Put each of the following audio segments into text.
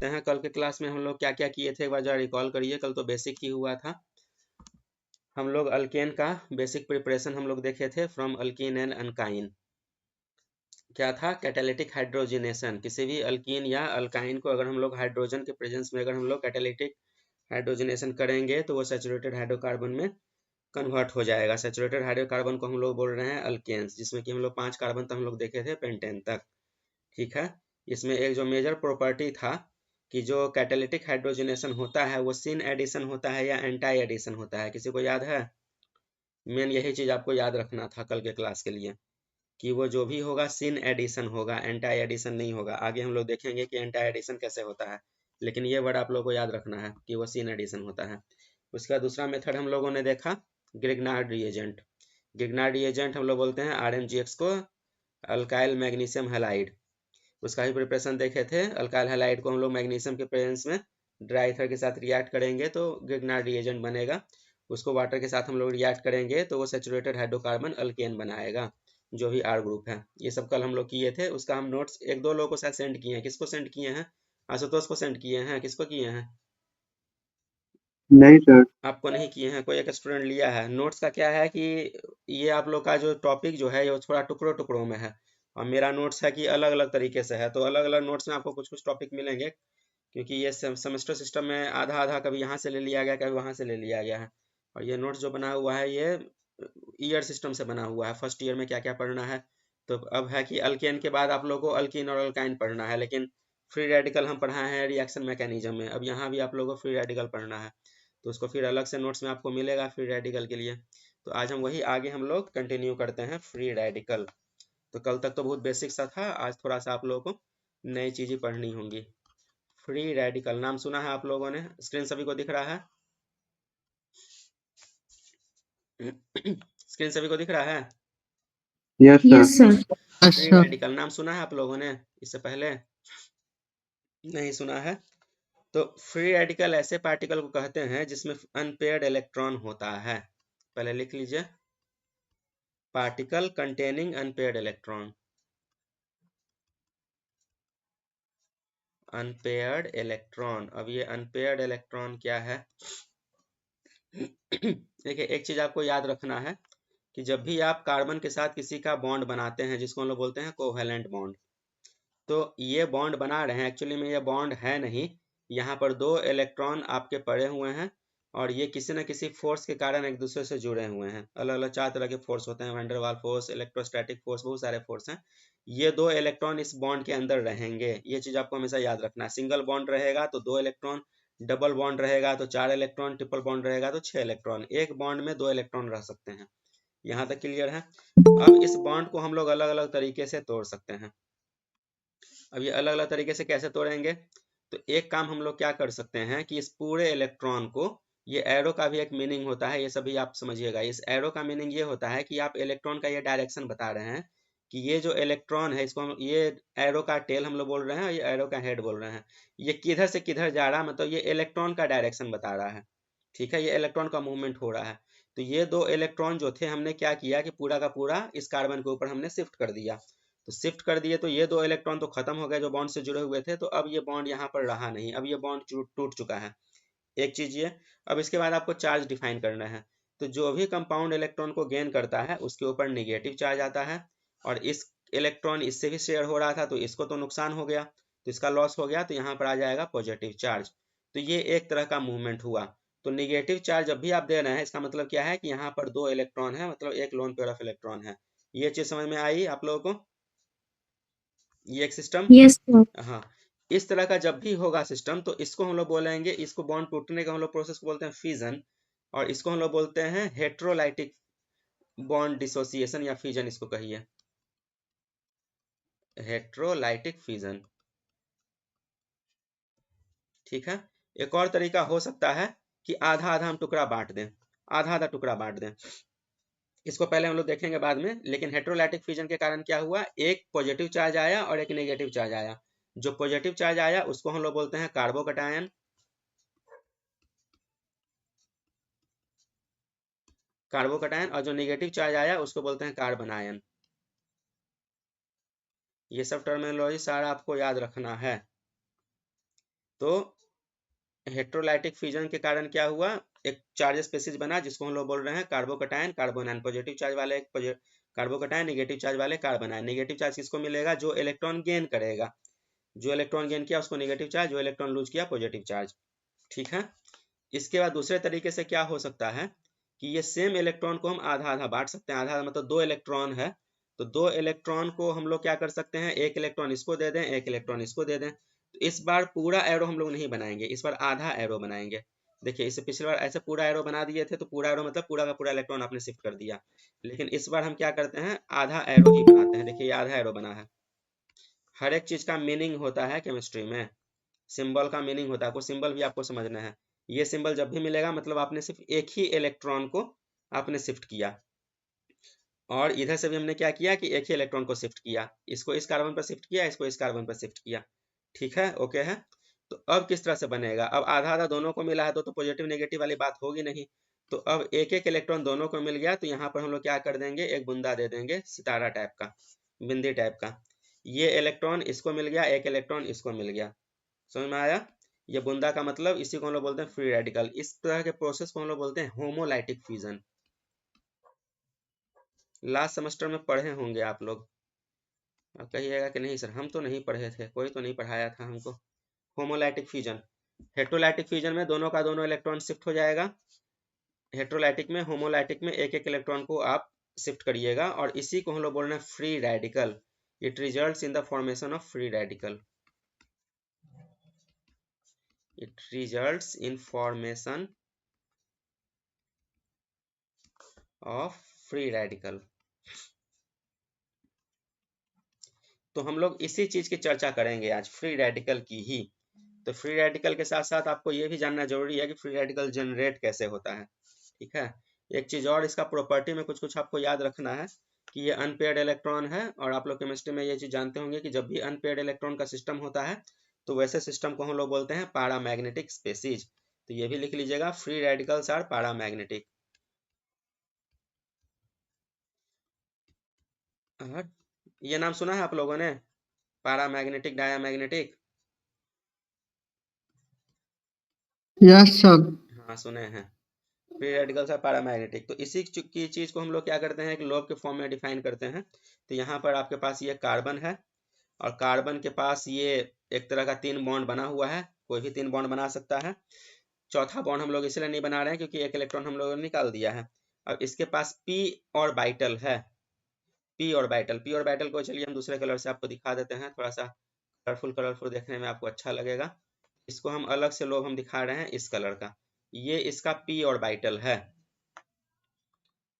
देखते हैं कल के क्लास में हम लोग क्या क्या किए थे, एक बार जरा रिकॉल करिए। कल तो बेसिक ही हुआ था। हम लोग अल्केन का बेसिक प्रिपरेशन हम लोग देखे थे, फ्रॉम अल्कीन एंड अनकाइन। क्या था? Catalytic hydrogenation. किसी भी अल्कीन या अल्काइन को अगर हम लोग हाइड्रोजन के प्रेजेंस में अगर हम लोग कैटालिटिक हाइड्रोजनेशन करेंगे तो वो सैचुरेटेड हाइड्रोकार्बन में कन्वर्ट हो जाएगा। सैचुरेटेड हाइड्रोकार्बन को हम लोग बोल रहे हैं अल्केन्स, जिसमें कि हम लोग 5 कार्बन तक हम लोग देखे थे, पेंटेन तक। ठीक है। इसमें एक जो मेजर प्रॉपर्टी था कि जो कैटालिटिक हाइड्रोजनेशन होता है वो सिन एडिशन होता है या एंटी एडिशन होता है, किसी को याद है? मेन यही चीज आपको याद रखना था कल के क्लास के लिए, कि वो जो भी होगा सिन एडिशन होगा, एंटी एडिशन नहीं होगा। आगे हम लोग देखेंगे कि एंटी एडिशन कैसे होता है, लेकिन ये वर्ड आप लोगों को याद रखना है कि वो सिन एडिशन होता है। उसका दूसरा मेथड हम लोगों ने देखा ग्रिग्नार्ड रिएजेंट। ग्रिग्नार्ड रिएजेंट हम लोग बोलते हैं RMGX को अल्काइल मैग्नीशियम हैलाइड। उसका भी प्रिपरेशन देखे थे। अल्काइल हैलाइड को हम लोग मैग्नीशियम के प्रेजेंस में ड्राई ईथर के साथ रिएक्ट करेंगे तो ग्रिग्नार्ड रिएजेंट बनेगा। उसको वाटर के साथ हम लोग रिएक्ट करेंगे तो वो सैचुरेटेड हाइड्रोकार्बन अल्केन बनाएगा, जो भी R ग्रुप है। ये सब कल हम लोग किए थे। उसका हम नोट्स एक दो लोगों को शायद सेंड किए हैं। किसको सेंड किए हैं? आशुतोष को सेंड किए हैं। किसको किए हैं? नहीं सर। आपको नहीं किए हैं, कोई एक स्टूडेंट लिया है। नोट्स का क्या है कि ये आप लोग का जो टॉपिक जो है ये थोड़ा टुकड़ों टुकड़ों में है, और मेरा नोट्स है कि अलग अलग तरीके से है। तो अलग अलग नोट्स में आपको कुछ कुछ टॉपिक मिलेंगे, क्योंकि ये सेमेस्टर सिस्टम में आधा आधा कभी यहाँ से ले लिया गया, कभी वहाँ से ले लिया गया है। और ये नोट्स जो बना हुआ है ये ईयर सिस्टम से बना हुआ है, फर्स्ट ईयर में क्या क्या पढ़ना है। तो अब है कि अल्केन के बाद आप लोगों को अल्कीन और अल्काइन पढ़ना है, लेकिन फ्री रेडिकल हम पढ़ाए हैं रिएक्शन मैकेनिज्म में। अब यहाँ भी आप लोगों को फ्री रेडिकल पढ़ना है, तो उसको फिर अलग से नोट्स में आपको मिलेगा फ्री रेडिकल के लिए। तो आज हम वही आगे हम लोग कंटिन्यू करते हैं फ्री रेडिकल। तो कल तक तो बहुत बेसिक सा था, आज थोड़ा सा आप लोगों को नई चीजें पढ़नी होंगी। फ्री रेडिकल नाम सुना है आप लोगों ने? स्क्रीन सभी को दिख रहा है? स्क्रीन सभी को दिख रहा है? Yes yes sir. Sir. Free radical नाम सुना है आप लोगों ने इससे पहले? नहीं सुना है? तो फ्री रेडिकल ऐसे पार्टिकल को कहते हैं जिसमें अनपेयर्ड इलेक्ट्रॉन होता है। पहले लिख लीजिए, particle containing unpaired electron. Unpaired electron. अब ये अनपेयर्ड इलेक्ट्रॉन क्या है? देखिए, एक चीज आपको याद रखना है कि जब भी आप कार्बन के साथ किसी का बॉन्ड बनाते हैं, जिसको हम लोग बोलते हैं कोवैलेंट बॉन्ड, तो ये बॉन्ड बना रहे हैं, एक्चुअली में ये बॉन्ड है नहीं। यहाँ पर दो इलेक्ट्रॉन आपके पड़े हुए हैं और ये किसी न किसी फोर्स के कारण एक दूसरे से जुड़े हुए हैं। अलग अलग 4 तरह के फोर्स होते हैं, वैंडरवाल फोर्स, इलेक्ट्रोस्टैटिक फोर्स, बहुत सारे फोर्स हैं। ये दो इलेक्ट्रॉन इस बॉन्ड के अंदर रहेंगे, ये चीज आपको हमेशा याद रखना है। सिंगल बॉन्ड रहेगा तो 2 इलेक्ट्रॉन, डबल बॉन्ड रहेगा तो 4 इलेक्ट्रॉन, ट्रिपल बॉन्ड रहेगा तो 6 इलेक्ट्रॉन। एक बॉन्ड में 2 इलेक्ट्रॉन रह सकते हैं। यहाँ तक क्लियर है? अब इस बॉन्ड को हम लोग अलग अलग तरीके से तोड़ सकते हैं। अब ये अलग अलग तरीके से कैसे तोड़ेंगे? तो एक काम हम लोग क्या कर सकते हैं कि इस पूरे इलेक्ट्रॉन को, ये एरो का भी एक मीनिंग होता है, ये सभी आप समझिएगा। इस एरो का मीनिंग ये होता है कि आप इलेक्ट्रॉन का ये डायरेक्शन बता रहे हैं कि ये जो इलेक्ट्रॉन है इसको हम, ये एरो का टेल हम लोग बोल रहे हैं, ये एरो का हेड बोल रहे हैं। ये किधर से किधर जा रहा है, मतलब ये इलेक्ट्रॉन का डायरेक्शन बता रहा है। ठीक है, ये इलेक्ट्रॉन का मूवमेंट हो रहा है। तो ये दो इलेक्ट्रॉन जो थे, हमने क्या किया कि पूरा का पूरा इस कार्बन के ऊपर हमने शिफ्ट कर दिया। तो शिफ्ट कर दिए तो ये दो इलेक्ट्रॉन तो खत्म हो गए जो बॉन्ड से जुड़े हुए थे, तो अब ये बॉन्ड यहाँ पर रहा नहीं, अब ये बॉन्ड टूट चुका है। एक चीज ये। अब इसके बाद आपको चार्ज डिफाइन करना है। तो जो भी कंपाउंड इलेक्ट्रॉन को गेन करता है उसके ऊपर निगेटिव चार्ज आता है, और इस इलेक्ट्रॉन इससे भी शेयर हो रहा था तो इसको तो नुकसान हो गया, तो इसका लॉस हो गया, तो यहाँ पर आ जाएगा पॉजिटिव चार्ज। तो ये एक तरह का मूवमेंट हुआ। तो निगेटिव चार्ज जब भी आप दे रहे हैं, इसका मतलब क्या है कि यहाँ पर 2 इलेक्ट्रॉन है, मतलब एक लोन पेयर ऑफ इलेक्ट्रॉन है। ये चीज समझ में आई आप लोगों को? ये एक सिस्टम। Yes sir. हाँ। इस तरह का जब भी होगा सिस्टम तो इसको हम लोग बोलेंगे, इसको बॉन्ड टूटने का हम लोग प्रोसेस को बोलते हैं फिजन, और इसको हम लोग बोलते हैं हेट्रोलाइटिक बॉन्ड डिसोसिएशन या फिजन, इसको कहिए हेट्रोलाइटिक फिजन। ठीक है। एक और तरीका हो सकता है कि आधा आधा हम टुकड़ा बांट दें, आधा आधा टुकड़ा बांट दें। इसको पहले हम लोग देखेंगे बाद में, लेकिन हेट्रोलाइटिक फिजन के कारण क्या हुआ, एक पॉजिटिव चार्ज आया और एक नेगेटिव चार्ज आया। जो पॉजिटिव चार्ज आया उसको हम लोग बोलते हैं कार्बोकटायन, कार्बोकटायन, और जो नेगेटिव चार्ज आया उसको बोलते हैं कार्बन आयन। ये सब टर्मिनोलॉजी सारा आपको याद रखना है। तो हेट्रोलाइटिक फ्यूजन के कारण क्या हुआ, एक चार्ज स्पेसीज बना जिसको हम लोग बोल रहे हैं कार्बोकटायन कार्बोनायन। पॉजिटिव चार्ज वाले कार्बोकटायन, नेगेटिव चार्ज वाले कार्बोनायन। नेगेटिव चार्ज किसको मिलेगा, जो इलेक्ट्रॉन गेन करेगा, जो इलेक्ट्रॉन गेन किया उसको नेगेटिव चार्ज, जो इलेक्ट्रॉन लूज किया पॉजिटिव चार्ज। ठीक है। इसके बाद दूसरे तरीके से क्या हो सकता है कि ये सेम इलेक्ट्रॉन को हम आधा आधा बांट सकते हैं। आधा आधा मतलब 2 इलेक्ट्रॉन है, तो 2 इलेक्ट्रॉन को हम लोग क्या कर सकते हैं, एक इलेक्ट्रॉन इसको दे दें, एक इलेक्ट्रॉन इसको दे दें। तो इस बार पूरा एरो हम लोग नहीं बनाएंगे, इस बार आधा एरो बनाएंगे। देखिए इससे पिछली बार ऐसे पूरा एरो बना दिए थे, तो पूरा एरो मतलब पूरा का पूरा इलेक्ट्रॉन आपने शिफ्ट कर दिया। लेकिन इस बार हम क्या करते हैं, आधा एरो ही बनाते हैं। देखिए ये आधा एरो बना है। हर एक चीज का मीनिंग होता है केमिस्ट्री में, सिंबल का मीनिंग होता है, कुछ सिंबल भी आपको समझना है। ये सिंबल जब भी मिलेगा मतलब आपने सिर्फ एक ही इलेक्ट्रॉन को आपने शिफ्ट किया, और इधर से भी हमने क्या किया कि एक ही इलेक्ट्रॉन को शिफ्ट किया, इसको इस कार्बन पर शिफ्ट किया, इसको इस कार्बन पर शिफ्ट किया। ठीक है, ओके है। तो अब किस तरह से बनेगा, अब आधा आधा दोनों को मिला है तो पॉजिटिव नेगेटिव वाली बात होगी नहीं। तो अब एक एक इलेक्ट्रॉन दोनों को मिल गया, तो यहाँ पर हम लोग क्या कर देंगे, एक बूंदा दे देंगे सितारा टाइप का, बिंदी टाइप का। ये इलेक्ट्रॉन इसको मिल गया, एक इलेक्ट्रॉन इसको मिल गया। समझ में आया। ये बूंदा का मतलब इसी को हम लोग बोलते हैं फ्री रेडिकल। इस तरह के प्रोसेस को हम लोग बोलते हैं होमोलाइटिक फ्यूजन। लास्ट सेमेस्टर में पढ़े होंगे आप लोग। आप कहिएगा कि नहीं सर हम तो नहीं पढ़े थे, कोई तो नहीं पढ़ाया था हमको। Homolytic fusion. हेट्रोलाइटिक फ्यूजन में दोनों का दोनों इलेक्ट्रॉन शिफ्ट हो जाएगा। हेट्रोलाइटिक में, होमोलाइटिक में एक एक इलेक्ट्रॉन को आप शिफ्ट करिएगा, और इसी को हम लोग बोल रहे हैं free radical. It results in the formation of free radical. It results in formation of free radical। तो हम लोग इसी चीज की चर्चा करेंगे आज, फ्री रेडिकल की ही। तो फ्री रेडिकल के साथ साथ आपको ये भी जानना जरूरी है कि फ्री रेडिकल जनरेट कैसे होता है। ठीक है। एक चीज और, इसका प्रॉपर्टी में कुछ कुछ आपको याद रखना है कि ये अनपेयर्ड इलेक्ट्रॉन है, और आप लोग केमिस्ट्री में ये चीज जानते होंगे कि जब भी अनपेयर्ड इलेक्ट्रॉन का सिस्टम होता है तो वैसे सिस्टम को हम लोग बोलते हैं पैरामैग्नेटिक स्पेसीज। तो ये भी लिख लीजिएगा, फ्री रेडिकल्स आर पैरामैग्नेटिक। ये नाम सुना है आप लोगों ने, पैरामैग्नेटिक, डायामैग्नेटिक? Yes sir. हाँ सुने हैं। फ्री रेडिकल्स और पैरामैग्नेटिक, तो इसी की चीज को हम लोग क्या करते हैं, एक लोब के फॉर्म में डिफाइन करते हैं। तो यहाँ पर आपके पास ये कार्बन है, और कार्बन के पास ये एक तरह का 3 बॉन्ड बना हुआ है, कोई भी 3 बॉन्ड बना सकता है। चौथा बॉन्ड हम लोग इसलिए नहीं बना रहे हैं क्योंकि एक इलेक्ट्रॉन हम लोगों ने निकाल दिया है। अब इसके पास पी ऑर्बिटल है, पी ऑर्बिटल। पी ऑर्बिटल को चलिए हम दूसरे कलर से आपको दिखा देते हैं, थोड़ा सा कलरफुल कलरफुल देखने में आपको अच्छा लगेगा। इसको हम अलग से लोब हम दिखा रहे हैं इस कलर का। ये इसका पी ऑर्बिटल है।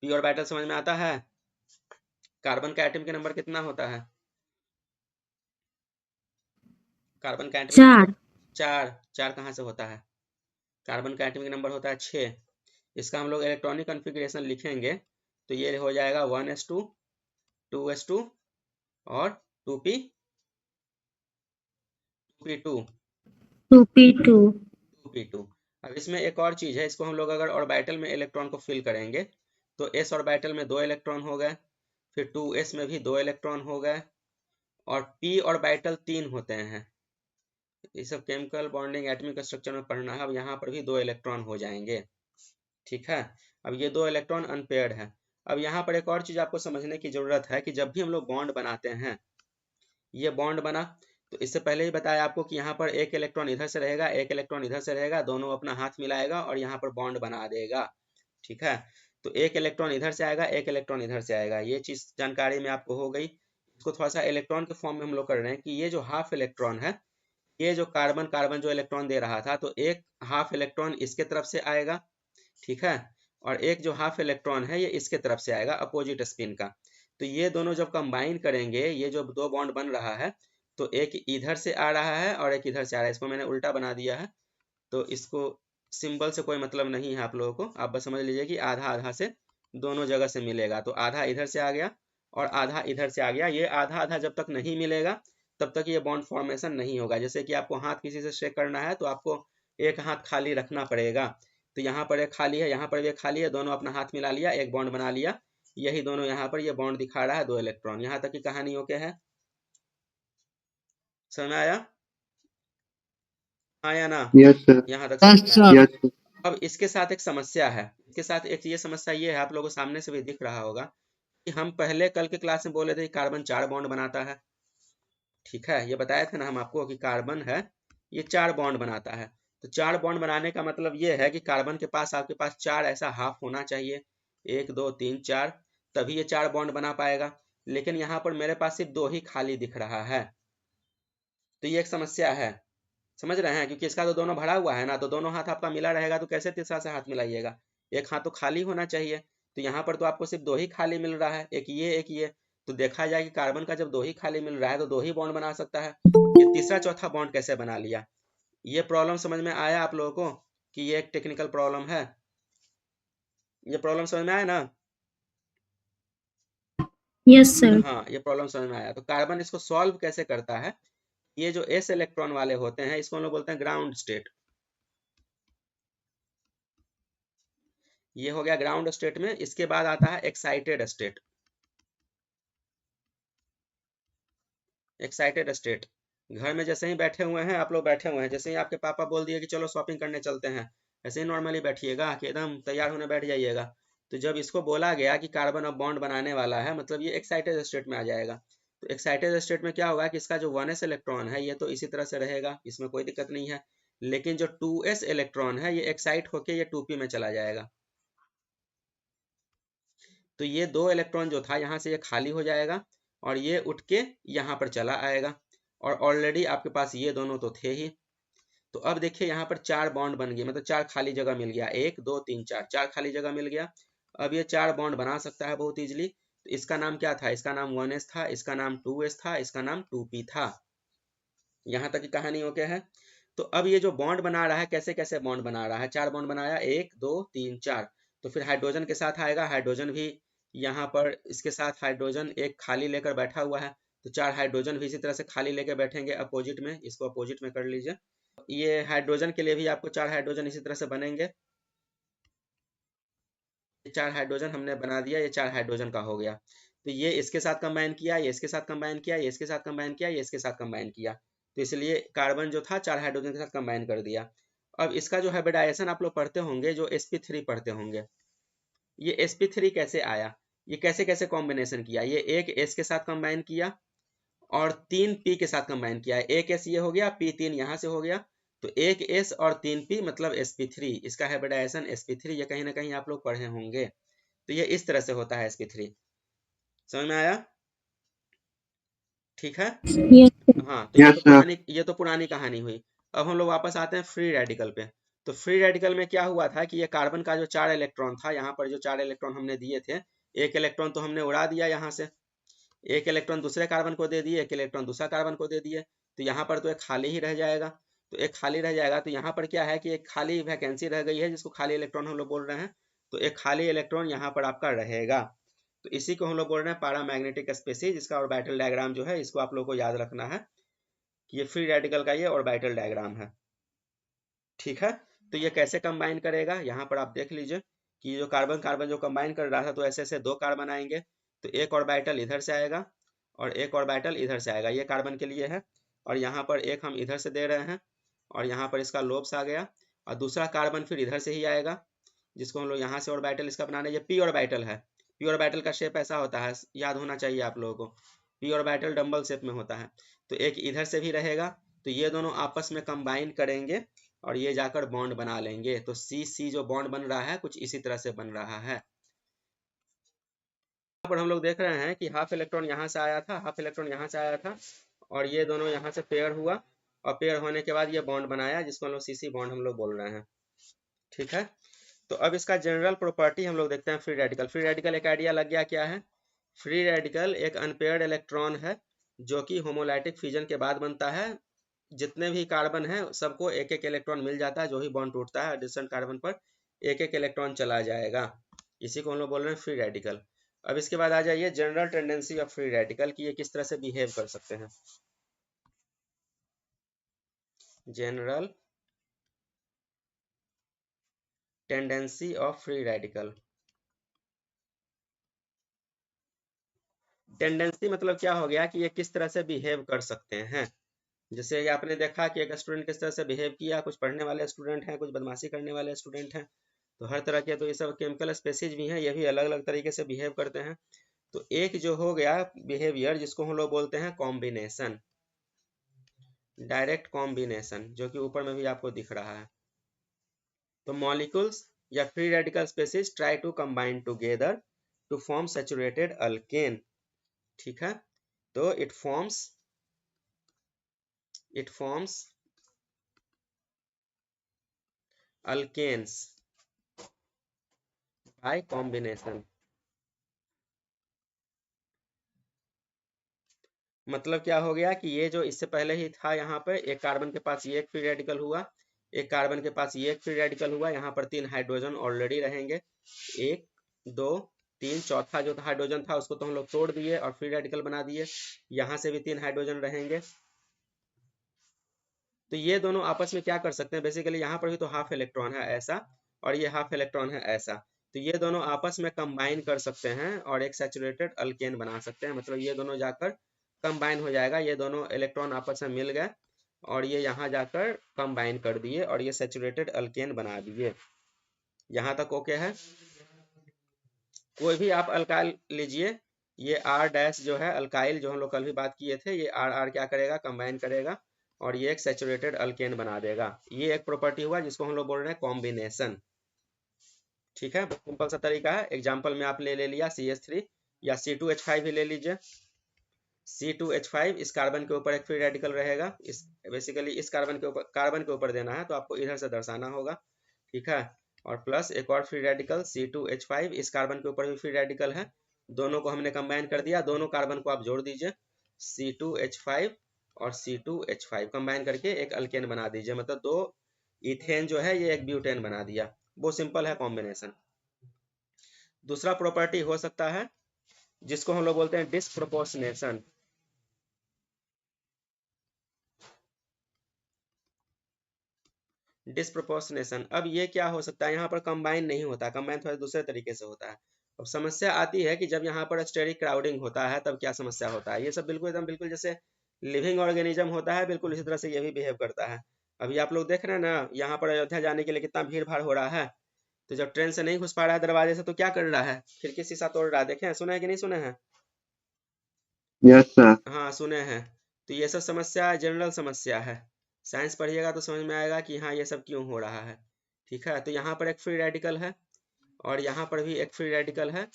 पी ऑर्बिटल समझ में आता है। कार्बन का एटम के नंबर कितना होता है, कार्बन का एटम 4। 4। 4 कहाँ से होता है, कार्बन का एटम नंबर होता है 6। इसका हम लोग इलेक्ट्रॉनिक कॉन्फ़िगरेशन लिखेंगे तो ये हो जाएगा 1s2 2s2 और 2p 2p2 2p2। 2p2। अब इसमें एक और चीज है, इसको हम लोग अगर ऑर्बिटल में इलेक्ट्रॉन को फिल करेंगे तो s ऑर्बिटल में 2 इलेक्ट्रॉन हो गए, फिर 2s में भी 2 इलेक्ट्रॉन हो गए, और p ऑर्बिटल 3 होते हैं। ये सब केमिकल बॉन्डिंग एटॉमिक स्ट्रक्चर में पढ़ना है। अब यहाँ पर भी 2 इलेक्ट्रॉन हो जाएंगे। ठीक है। अब ये 2 इलेक्ट्रॉन अनपेयर्ड है। अब यहाँ पर एक और चीज आपको समझने की जरूरत है कि जब भी हम लोग बॉन्ड बनाते हैं, ये बॉन्ड बना, तो इससे पहले ही बताया आपको कि यहाँ पर एक इलेक्ट्रॉन इधर से रहेगा, एक इलेक्ट्रॉन इधर से रहेगा, दोनों अपना हाथ मिलाएगा और यहाँ पर बॉन्ड बना देगा। ठीक है। तो एक इलेक्ट्रॉन इधर से आएगा, एक इलेक्ट्रॉन इधर से आएगा, ये चीज जानकारी में आपको हो गई। इसको थोड़ा सा इलेक्ट्रॉन के फॉर्म में हम लोग कर रहे हैं कि ये जो हाफ इलेक्ट्रॉन है, ये जो कार्बन कार्बन जो इलेक्ट्रॉन दे रहा था, तो एक हाफ इलेक्ट्रॉन इसके तरफ से आएगा। ठीक है। और एक जो हाफ इलेक्ट्रॉन है ये इसके तरफ से आएगा, अपोजिट स्पिन का। तो ये दोनों जब कंबाइन करेंगे, ये जो 2 बॉन्ड बन रहा है, तो एक इधर से आ रहा है और एक इधर से आ रहा है। इसको मैंने उल्टा बना दिया है, तो इसको सिंबल से कोई मतलब नहीं है आप लोगों को, आप बस समझ लीजिए कि आधा आधा से दोनों जगह से मिलेगा। तो आधा इधर से आ गया और आधा इधर से आ गया। ये आधा आधा जब तक नहीं मिलेगा तब तक ये बॉन्ड फॉर्मेशन नहीं होगा। जैसे कि आपको हाथ किसी से शेक करना है तो आपको एक हाथ खाली रखना पड़ेगा। तो यहाँ पर एक खाली है, यहाँ पर भी एक खाली है, दोनों अपना हाथ मिला लिया, एक बॉन्ड बना लिया। यही दोनों यहाँ पर ये बॉन्ड दिखा रहा है, 2 इलेक्ट्रॉन। यहाँ तक की कहानी ओके है, समझ में आया। हाँ या ना? Yes, sir. यहाँ तक Yes, समझ में sir. आया? Yes, sir. अब इसके साथ एक समस्या है, इसके साथ एक ये समस्या ये है, आप लोगों को सामने से भी दिख रहा होगा कि हम पहले कल के क्लास में बोले थे कि कार्बन 4 बॉन्ड बनाता है। ठीक है, ये बताया था ना हम आपको कि कार्बन है ये 4 बॉन्ड बनाता है। तो 4 बॉन्ड बनाने का मतलब ये है कि कार्बन के पास आपके पास 4 ऐसा हाफ होना चाहिए, 1 2 3 4, तभी ये 4 बॉन्ड बना पाएगा। लेकिन यहाँ पर मेरे पास सिर्फ 2 ही खाली दिख रहा है, तो ये एक समस्या है। समझ रहे हैं? क्योंकि इसका तो दोनों भरा हुआ है ना, तो दोनों हाथ आपका मिला रहेगा, तो कैसे तीसरा से हाथ मिलाइएगा? एक हाथ तो खाली होना चाहिए। तो यहाँ पर तो आपको सिर्फ 2 ही खाली मिल रहा है, एक ये एक ये। तो देखा जाए कि कार्बन का जब 2 ही खाली मिल रहा है तो 2 ही बॉन्ड बना सकता है। ये तीसरा चौथा बॉन्ड कैसे बना लिया? ये प्रॉब्लम समझ में आया आप लोगों को कि ये एक टेक्निकल प्रॉब्लम है? ये प्रॉब्लम समझ में आया ना? Yes, sir. हाँ, ये प्रॉब्लम समझ में आया। तो कार्बन इसको सॉल्व कैसे करता है? ये जो s इलेक्ट्रॉन वाले होते हैं इसको हम लोग बोलते हैं ग्राउंड स्टेट। ये हो गया ग्राउंड स्टेट में। इसके बाद आता है एक्साइटेड स्टेट। एक्साइटेड स्टेट, घर में जैसे ही बैठे हुए हैं आप लोग, बैठे हुए हैं, जैसे ही आपके पापा बोल दिए कि चलो शॉपिंग करने चलते हैं, ऐसे ही नॉर्मली बैठिएगा कि एकदम तैयार होने बैठ जाइएगा। तो जब इसको बोला गया कि कार्बन अब बॉन्ड बनाने वाला है, मतलब ये एक्साइटेड स्टेट में आ जाएगा। तो एक्साइटेड स्टेट में क्या होगा कि इसका जो 1s इलेक्ट्रॉन है ये तो इसी तरह से रहेगा, इसमें कोई दिक्कत नहीं है। लेकिन जो 2s इलेक्ट्रॉन है ये एक्साइट होके ये 2p में चला जाएगा। तो ये 2 इलेक्ट्रॉन जो था यहाँ से ये खाली हो जाएगा और ये उठ के यहाँ पर चला आएगा। और ऑलरेडी आपके पास ये दोनों तो थे ही। तो अब देखिए यहाँ पर 4 बॉन्ड बन गए, मतलब 4 खाली जगह मिल गया, 1 2 3 4, 4 खाली जगह मिल गया। अब ये 4 बॉन्ड बना सकता है बहुत इजीली। तो इसका नाम क्या था? इसका नाम 1s था, इसका नाम 2s था, इसका नाम 2p था। यहाँ तक की कहानी ओके है। तो अब ये जो बॉन्ड बना रहा है, कैसे कैसे बॉन्ड बना रहा है? 4 बॉन्ड बनाया, 1 2 3 4। तो फिर हाइड्रोजन के साथ आएगा, हाइड्रोजन भी यहाँ पर इसके साथ हाइड्रोजन एक खाली लेकर बैठा हुआ है। तो 4 हाइड्रोजन भी इसी तरह से खाली लेकर बैठेंगे अपोजिट में, इसको अपोजिट में कर लीजिए। ये हाइड्रोजन के लिए भी आपको 4 हाइड्रोजन इसी तरह से बनेंगे। 4 हाइड्रोजन हमने बना दिया, ये 4 हाइड्रोजन का हो गया। तो ये इसके साथ कंबाइन किया, ये इसके साथ कंबाइन किया, ये इसके साथ कंबाइन किया, ये इसके साथ कंबाइन किया। तो इसलिए कार्बन जो था 4 हाइड्रोजन के साथ कंबाइन कर दिया। अब इसका जो हाइब्रिडाइजेशन आप लोग पढ़ते होंगे, जो sp3 पढ़ते होंगे, ये sp3 कैसे आया? ये कैसे कैसे कॉम्बिनेशन किया? ये एक s के साथ कंबाइन किया और 3 p के साथ कंबाइन किया है। एक s ये हो गया, p 3 यहाँ से हो गया। तो एक s और 3 p मतलब sp3। इसका हाइब्रिडाइजेशन sp3, ये कहीं ना कहीं आप लोग पढ़े होंगे। तो ये इस तरह से होता है sp3। समझ में आया? ठीक है। Yes, sir. हाँ, तो Yes, sir. ये तो पुरानी कहानी हुई। अब हम लोग वापस आते हैं फ्री रेडिकल पे। तो फ्री रेडिकल में क्या हुआ था कि ये कार्बन का जो 4 इलेक्ट्रॉन था, यहाँ पर जो 4 इलेक्ट्रॉन हमने दिए थे, एक इलेक्ट्रॉन तो हमने उड़ा दिया यहाँ से, एक इलेक्ट्रॉन दूसरे कार्बन को दे दिए, एक इलेक्ट्रॉन दूसरा कार्बन को दे दिए। तो यहाँ पर तो एक खाली ही रह जाएगा। तो एक खाली रह जाएगा, तो यहाँ पर क्या है कि एक खाली वैकेंसी रह गई है, जिसको खाली इलेक्ट्रॉन हम लोग बोल रहे हैं। तो एक खाली इलेक्ट्रॉन यहाँ पर आपका रहेगा। तो इसी को हम लोग बोल रहे हैं पैरामैग्नेटिक स्पेसीज। जिसका ऑर्बिटल डायग्राम जो है, इसको आप लोग को याद रखना है कि ये फ्री रेडिकल का ये ऑर्बिटल डायग्राम है। ठीक है। तो ये कैसे कंबाइन करेगा, यहाँ पर आप देख लीजिए कि जो कार्बन कार्बन जो कंबाइन कर रहा था, तो ऐसे ऐसे 2 कार्बन आएंगे। तो एक ऑर्बिटल इधर से आएगा और एक ऑर्बिटल इधर से आएगा, ये कार्बन के लिए है। और यहाँ पर एक हम इधर से दे रहे हैं और यहाँ पर इसका लोब्स आ गया। और दूसरा कार्बन फिर इधर से ही आएगा, जिसको हम लोग यहाँ से ऑर्बिटल इसका बनाने, ये पी ऑर्बिटल है। पी ऑर्बिटल का शेप ऐसा होता है, याद होना चाहिए आप लोगों को। पी ऑर्बिटल डंबल शेप में होता है। तो एक इधर से भी रहेगा। तो ये दोनों आपस में कंबाइन करेंगे और ये जाकर बॉन्ड बना लेंगे। तो सी सी जो बॉन्ड बन रहा है, कुछ इसी तरह से बन रहा है। यहाँ पर हम लोग देख रहे हैं कि हाफ इलेक्ट्रॉन यहाँ से आया था, हाफ इलेक्ट्रॉन यहाँ से आया था, और ये दोनों यहाँ से पेयर हुआ और पेयर होने के बाद ये बॉन्ड बनाया, जिसको हम लोग सी सी बॉन्ड हम लोग बोल रहे हैं। ठीक है। तो अब इसका जनरल प्रॉपर्टी हम लोग देखते हैं। फ्री रेडिकल, फ्री रेडिकल एक आइडिया लग गया क्या है? फ्री रेडिकल एक अनपेयर्ड इलेक्ट्रॉन है जो कि होमोलाइटिक फिजन के बाद बनता है। जितने भी कार्बन है सबको एक एक इलेक्ट्रॉन मिल जाता है, जो ही बॉन्ड टूटता है डिस्टेंट कार्बन पर एक एक इलेक्ट्रॉन चला जाएगा। इसी को हम लोग बोल रहे हैं फ्री रेडिकल। अब इसके बाद आ जाइए general tendency of free radical की ये किस तरह से बिहेव कर सकते हैं। General tendency of free radical. Tendency मतलब क्या हो गया कि ये किस तरह से बिहेव कर सकते हैं। जैसे आपने देखा कि एक स्टूडेंट किस तरह से बिहेव किया, कुछ पढ़ने वाले स्टूडेंट हैं, कुछ बदमाशी करने वाले स्टूडेंट हैं, तो हर तरह के, तो ये सब केमिकल स्पेसीज भी हैं, ये भी अलग अलग तरीके से बिहेव करते हैं। तो एक जो हो गया बिहेवियर जिसको हम लोग बोलते हैं कॉम्बिनेशन, डायरेक्ट कॉम्बिनेशन, जो कि ऊपर में भी आपको दिख रहा है। तो मॉलिक्यूल्स या free radical species try to combine together to form saturated alkane. ठीक है, तो it forms alkanes by combination. मतलब क्या हो गया कि ये जो इससे पहले ही था, यहाँ पर एक कार्बन के पास ये एक फ्री रेडिकल हुआ, एक कार्बन के पास ये एक फ्री रेडिकल हुआ, यहाँ पर 3 हाइड्रोजन ऑलरेडी रहेंगे, 1 2 3, चौथा जो हाइड्रोजन था उसको तो हम लोग तोड़ दिए और फ्री रेडिकल बना दिए, यहाँ से भी 3 हाइड्रोजन रहेंगे। तो ये दोनों आपस में क्या कर सकते हैं, बेसिकली यहाँ पर भी तो हाफ इलेक्ट्रॉन है ऐसा, और ये हाफ इलेक्ट्रॉन है ऐसा, तो ये दोनों आपस में कंबाइन कर सकते हैं और एक सैचुरेटेड अल्केन बना सकते हैं। मतलब ये दोनों जाकर कंबाइन हो जाएगा, ये दोनों इलेक्ट्रॉन आपस में मिल गए और ये यहाँ जाकर कंबाइन कर दिए और ये सैचुरेटेड अल्केन बना दिए। यहाँ तक ओके है। कोई भी आप अल्काइल लीजिए, ये R डैश जो है अल्काइल, जो हम लोग कल भी बात किए थे, ये R क्या करेगा, कंबाइन करेगा और ये एक सैचुरेटेड अल्केन बना देगा। ये एक प्रॉपर्टी हुआ जिसको हम लोग बोल रहे हैं कॉम्बिनेशन। ठीक है, सिंपल सा तरीका है। एग्जांपल में आप ले लिया CH3 या C2H5 ही ले लीजिए। C2H5, इस कार्बन के ऊपर एक फ्री रेडिकल रहेगा, इस बेसिकली इस कार्बन के ऊपर देना है, तो आपको इधर से दर्शाना होगा। ठीक है, और प्लस एक और फ्री रेडिकल C2H5, इस कार्बन के ऊपर भी फ्री रेडिकल है, दोनों को हमने कंबाइन कर दिया, दोनों कार्बन को आप जोड़ दीजिए, C2H5 और C2H5 कंबाइन करके एक अल्केन बना दीजिए, मतलब 2 इथेन जो है ये एक ब्यूटेन बना दिया। वो सिंपल है कॉम्बिनेशन। दूसरा प्रॉपर्टी हो सकता है जिसको हम लोग बोलते हैं डिस्प्रोपोर्शनेशन। डिस्प्रोपोर्शनेशन, अब ये क्या हो सकता है, यहाँ पर कंबाइन नहीं होता, कंबाइन थोड़ा दूसरे तरीके से होता है। अब समस्या आती है कि जब यहाँ पर स्टेरिक क्राउडिंग होता है तब क्या समस्या होता है। ये सब बिल्कुल जैसे लिविंग ऑर्गेनिज्म होता है, बिल्कुल इसी तरह से ये भी बिहेव करता है। अभी आप लोग देख रहे हैं ना, यहाँ पर अयोध्या जाने के लिए कितना भीड़ भाड़ हो रहा है, तो जब ट्रेन से नहीं घुस पा रहा है दरवाजे से, तो क्या कर रहा है, खिड़की शीशा तोड़ रहा है। देखे, सुना है कि नहीं सुने हैं? Yes sir. हाँ सुने हैं। तो ये सब समस्या जनरल समस्या है, साइंस पढ़िएगा तो समझ में आएगा कि हाँ ये सब क्यों हो रहा है। ठीक है, तो यहाँ पर एक फ्री रेडिकल है और यहाँ पर भी एक फ्री रेडिकल है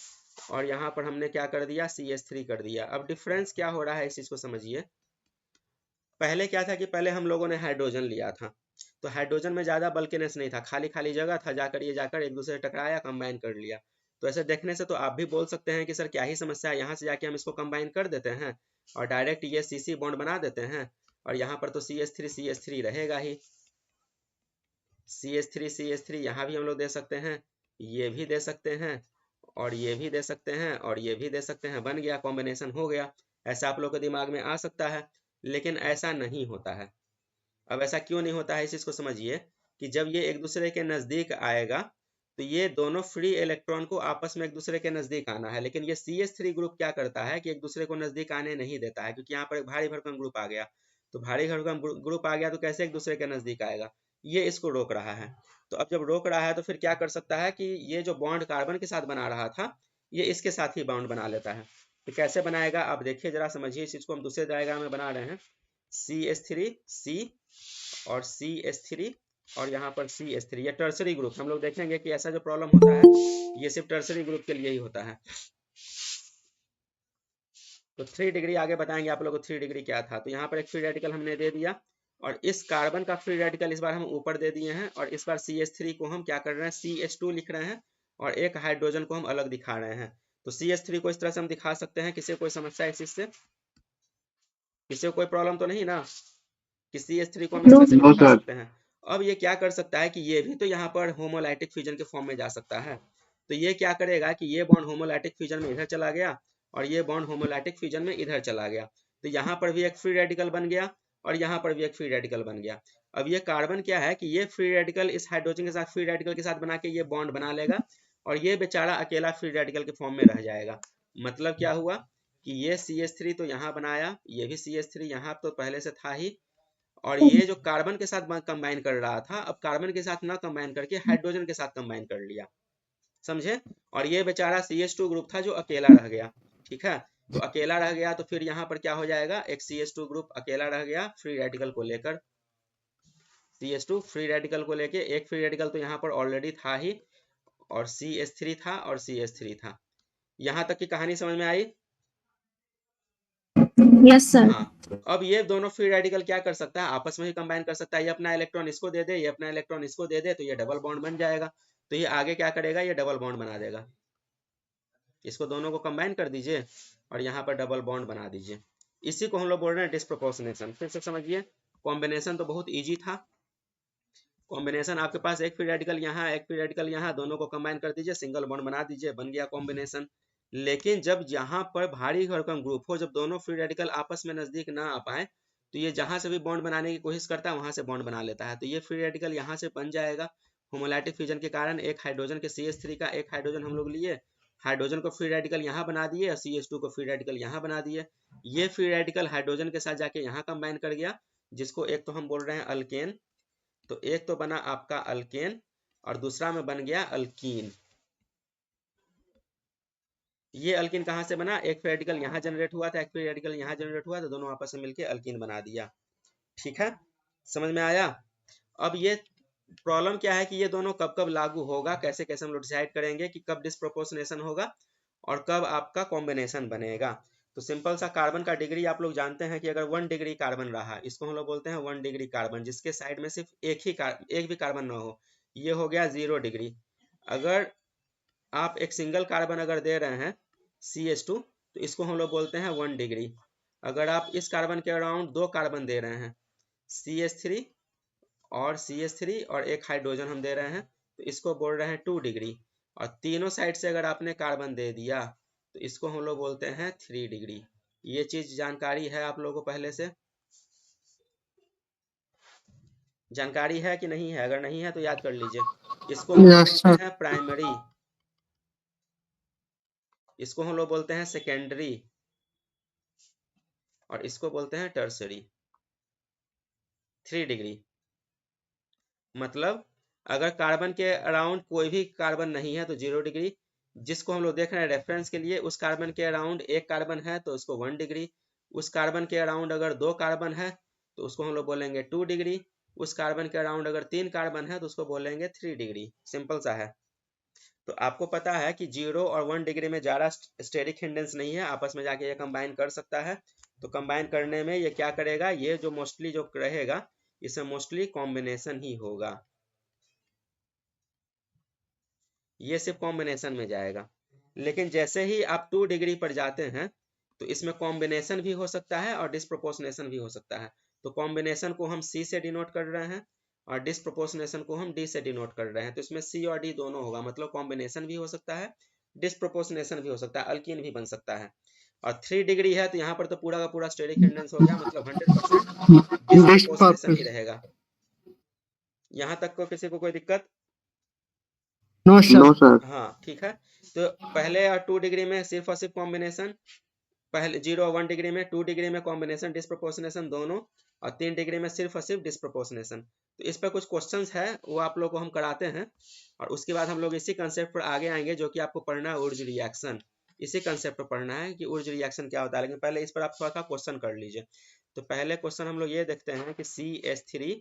और यहाँ पर हमने क्या कर दिया, CH3 कर दिया। अब डिफरेंस क्या हो रहा है इस चीज को समझिए। पहले क्या था कि पहले हम लोगों ने हाइड्रोजन लिया था, तो हाइड्रोजन में ज्यादा बल्किनेस नहीं था, खाली खाली जगह था, जाकर एक दूसरे से टकराया, कंबाइन कर लिया। तो ऐसे देखने से तो आप भी बोल सकते हैं कि सर क्या ही समस्या है, यहाँ से जाके हम इसको कंबाइन कर देते हैं और डायरेक्ट ये CC बॉन्ड बना देते हैं और यहाँ पर तो CH3 रहेगा ही। CH3 यहाँ भी हम लोग दे सकते हैं, ये भी दे सकते हैं और ये भी दे सकते हैं और ये भी दे सकते हैं, बन गया, कॉम्बिनेशन हो गया। ऐसा आप लोग के दिमाग में आ सकता है, लेकिन ऐसा नहीं होता है। अब ऐसा क्यों नहीं होता है इस चीज को समझिए कि जब ये एक दूसरे के नजदीक आएगा तो ये दोनों फ्री इलेक्ट्रॉन को आपस में एक दूसरे के नजदीक आना है, लेकिन ये CH3 ग्रुप क्या करता है कि एक दूसरे को नजदीक आने नहीं देता है, क्योंकि यहाँ पर एक भारी भरकम ग्रुप आ गया। तो भारी भरकम ग्रुप आ गया तो कैसे एक दूसरे के नजदीक आएगा, ये इसको रोक रहा है। तो अब जब रोक रहा है तो फिर क्या कर सकता है कि ये जो बॉन्ड कार्बन के साथ बना रहा था, ये इसके साथ ही बॉन्ड बना लेता है। तो कैसे बनाएगा आप देखिए जरा, समझिए इस चीज को। हम दूसरे डायग्राम में बना रहे हैं, CH3 C और CH3 और यहाँ पर CH3, ये टर्सरी ग्रुप। हम लोग देखेंगे कि ऐसा जो प्रॉब्लम होता है ये सिर्फ टर्सरी ग्रुप के लिए ही होता है। तो 3 डिग्री आगे बताएंगे आप लोगों को 3 डिग्री क्या था। तो यहाँ पर एक फ्री रेडिकल हमने दे दिया और इस कार्बन का फ्री रेडिकल इस बार हम ऊपर दे दिए हैं और इस बार CH3 को हम क्या कर रहे हैं, CH2 लिख रहे हैं और एक हाइड्रोजन को हम अलग दिखा रहे हैं। तो CH3 को इस तरह से हम दिखा सकते हैं। किसी कोई समस्या इस चीज से, किसी को कोई प्रॉब्लम तो नहीं ना, कि CH3 को हम इस तरह से भी दिखा सकते हैं। अब ये क्या कर सकता है कि ये भी तो यहाँ पर होमोलाइटिक फ्यूजन के फॉर्म में जा सकता है। तो ये क्या करेगा कि ये बॉन्ड होमोलाइटिक फ्यूजन में इधर चला गया और ये बॉन्ड होमोलाइटिक फ्यूजन में इधर चला गया, तो यहाँ पर भी एक फ्री रेडिकल बन गया और यहाँ पर भी एक फ्री रेडिकल बन गया। अब ये कार्बन क्या है कि ये फ्री रेडिकल इस हाइड्रोजन के साथ फ्री रेडिकल के साथ बना के ये बॉन्ड बना लेगा और ये बेचारा अकेला फ्री रेडिकल के फॉर्म में रह जाएगा। मतलब क्या हुआ कि ये CH3 तो यहाँ बनाया, ये भी CH3 यहाँ तो पहले से था ही, और ये जो कार्बन के साथ कंबाइन कर रहा था, अब कार्बन के साथ ना कंबाइन करके हाइड्रोजन के साथ कंबाइन कर लिया, समझे। और ये बेचारा CH2 ग्रुप था जो अकेला रह गया, ठीक है। तो अकेला रह गया तो फिर यहाँ पर क्या हो जाएगा, एक CH2 ग्रुप अकेला रह गया फ्री रेडिकल को लेकर, CH2 फ्री रेडिकल को लेके, एक फ्री रेडिकल तो यहाँ पर ऑलरेडी था ही, और CH3 था और CH3 था। यहाँ तक की कहानी समझ में आई? Yes sir. हाँ। अब ये दोनों फ्री रेडिकल क्या कर सकता है, आपस में ही कंबाइन कर सकता है, ये अपना इलेक्ट्रॉन इसको दे दे, ये अपना इलेक्ट्रॉन इसको दे दे, तो ये डबल बॉन्ड बन जाएगा। तो ये आगे क्या करेगा, ये डबल बॉन्ड बना देगा, इसको दोनों को कंबाइन कर दीजिए और यहाँ पर डबल बॉन्ड बना दीजिए। इसी को हम लोग बोल रहे हैं डिस्प्रोपोर्शनेशन। फिर से समझिए, कॉम्बिनेशन तो बहुत ईजी था। कॉम्बिनेशन आपके पास एक फ्री रेडिकल यहाँ, एक फ्री रेडिकल यहाँ, दोनों को कंबाइन कर दीजिए, सिंगल बॉन्ड बना दीजिए, बन गया कॉम्बिनेशन। लेकिन जब यहाँ पर भारी भरकम ग्रुप हो, जब दोनों फ्री रेडिकल आपस में नजदीक ना आ पाए, तो ये जहां से भी बॉन्ड बनाने की कोशिश करता है वहां से बॉन्ड बना लेता है। तो ये फ्री रेडिकल यहाँ से बन जाएगा होमोलैटिक फ्यूजन के कारण। एक हाइड्रोजन के CH3 का एक हाइड्रोजन हम लोग लिए, हाइड्रोजन को फ्री रेडिकल यहाँ बना दिए और CH2 को फ्री रेडिकल यहाँ बना दिए। ये फ्री रेडिकल हाइड्रोजन के साथ जाके यहाँ कंबाइन कर गया, जिसको एक तो हम बोल रहे हैं अल्केन। तो एक तो बना आपका अल्केन और दूसरा में बन गया अल्कीन। ये अल्कीन कहाँ से बना, एक फ्री रेडिकल यहाँ जनरेट हुआ था, एक फ्री रेडिकल यहाँ जनरेट हुआ था, दोनों आपस में मिलकर अल्कीन बना दिया। ठीक है, समझ में आया? अब ये प्रॉब्लम क्या है कि ये दोनों कब कब लागू होगा, कैसे कैसे हम लोग डिसाइड करेंगे कि कब डिस्प्रोपोर्शनेशन होगा और कब आपका कॉम्बिनेशन बनेगा। तो सिंपल सा कार्बन का डिग्री आप लोग जानते हैं कि अगर 1 डिग्री कार्बन रहा, इसको हम लोग बोलते हैं 1 डिग्री कार्बन, जिसके साइड में सिर्फ एक भी कार्बन ना हो, ये हो गया 0 डिग्री। अगर आप एक सिंगल कार्बन अगर दे रहे हैं CH2, तो इसको हम लोग बोलते हैं 1 डिग्री। अगर आप इस कार्बन के अराउंड 2 कार्बन दे रहे हैं, CH3 और एक हाइड्रोजन हम दे रहे हैं, तो इसको बोल रहे हैं 2 डिग्री। और तीनों साइड से अगर आपने कार्बन दे दिया तो इसको हम लोग बोलते हैं 3 डिग्री। ये चीज जानकारी है आप लोगों को पहले से? जानकारी है कि नहीं है? अगर नहीं है तो याद कर लीजिए। इसको हम लोग यस बोलते सर। हैं प्राइमरी, इसको हम लोग बोलते हैं सेकेंडरी, और इसको बोलते हैं टर्सरी। 3 डिग्री मतलब अगर कार्बन के अराउंड कोई भी कार्बन नहीं है तो 0 डिग्री, जिसको हम लोग देख रहे हैं रेफरेंस के लिए, उस कार्बन के अराउंड एक कार्बन है तो उसको 1 डिग्री, उस कार्बन के अराउंड अगर 2 कार्बन है तो उसको हम लोग बोलेंगे 2 डिग्री, उस कार्बन के अराउंड अगर 3 कार्बन है तो उसको बोलेंगे 3 डिग्री। सिंपल सा है। तो आपको पता है कि 0 और 1 डिग्री में ज़्यादा स्टेरिक हिंडेंस नहीं है, आपस में जाके ये कंबाइन कर सकता है। तो कंबाइन करने में ये क्या करेगा, ये जो मोस्टली जो रहेगा इसमें मोस्टली कॉम्बिनेशन ही होगा, ये सिर्फ कॉम्बिनेशन में जाएगा। लेकिन जैसे ही आप 2 डिग्री पर जाते हैं तो इसमें कॉम्बिनेशन भी हो सकता है और डिस्प्रोपोर्शनेशन भी हो सकता है। तो कॉम्बिनेशन को हम C से डिनोट कर रहे हैं और डिस्प्रोपोर्शनेशन को हम D से डिनोट कर रहे हैं। तो इसमें C और D दोनों होगा, मतलब कॉम्बिनेशन भी हो सकता है, डिस्प्रोपोर्शनेशन भी हो सकता है, अल्कीन भी बन सकता है। और 3 डिग्री है तो यहाँ पर तो पूरा का पूरा स्टेरिक हिंडेंस हो गया, मतलब 100% डिस्प्रोपोर्शनेशन ही रहेगा। यहाँ तक को किसी को कोई दिक्कत? No sir. हाँ ठीक है। तो पहले और 2 डिग्री में सिर्फ और सिर्फ कॉम्बिनेशन, पहले 0 और 1 डिग्री में, 2 डिग्री में कॉम्बिनेशन डिस्प्रोपोर्शनेशन दोनों, और 3 डिग्री में सिर्फ और सिर्फ डिस्प्रोपोर्शनेशन। तो इस पर कुछ क्वेश्चंस है वो आप लोग को हम कराते हैं, और उसके बाद हम लोग इसी कंसेप्ट पर आगे आएंगे जो कि आपको पढ़ना है उर्ज रिएक्शन। इसी कंसेप्ट पर पढ़ना है कि उर्ज रिएक्शन क्या होता है, लेकिन पहले इस पर आप थोड़ा सा क्वेश्चन कर लीजिए। तो पहले क्वेश्चन हम लोग ये देखते हैं कि CH3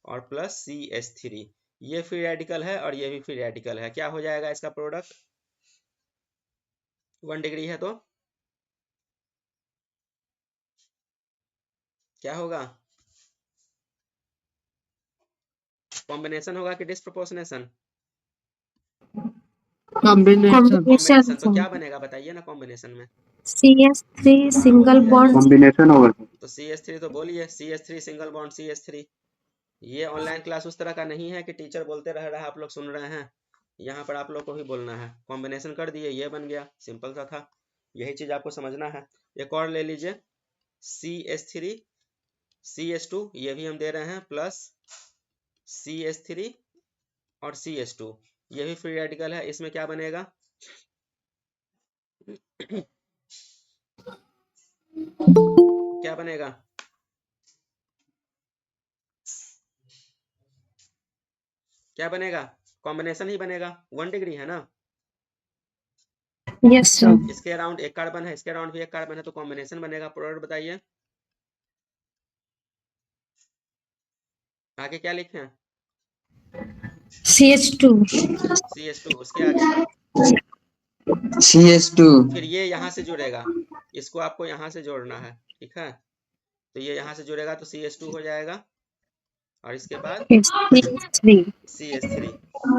और प्लस CH3 ये फ्री रेडिकल है और ये भी फ्री रेडिकल है, क्या हो जाएगा इसका प्रोडक्ट? 1 डिग्री है तो क्या होगा, कॉम्बिनेशन होगा कि डिस्प्रोपोर्शनेशन? कॉम्बिनेशन तो क्या बनेगा बताइए ना कॉम्बिनेशन में? CH3 single bond. कॉम्बिनेशन होगा। तो CH3 तो बोलिए, CH3 सिंगल बॉन्ड CH3। ये ऑनलाइन क्लास उस तरह का नहीं है कि टीचर बोलते रह रहा है आप लोग सुन रहे हैं, यहाँ पर आप लोग को भी बोलना है। कॉम्बिनेशन कर दिए, ये बन गया, सिंपल सा था, यही चीज आपको समझना है। एक और ले लीजिए, CH3 CH2 ये भी हम दे रहे हैं, प्लस CH3 और CH2 ये भी फ्री रेडिकल है, इसमें क्या बनेगा? क्या बनेगा? क्या बनेगा? कॉम्बिनेशन ही बनेगा, 1 डिग्री है ना। Yes sir. इसके अराउंड एक कार्बन है, इसके अराउंड भी एक कार्बन है, तो कॉम्बिनेशन बनेगा। प्रोडक्ट बताइए आगे क्या लिखे हैं? CH2। CH2। उसके आगे CH2। फिर ये यहाँ से जुड़ेगा, इसको आपको यहाँ से जोड़ना है, ठीक है। तो ये यहाँ से जुड़ेगा तो CH2 हो जाएगा, और इसके बाद CH3। CH3,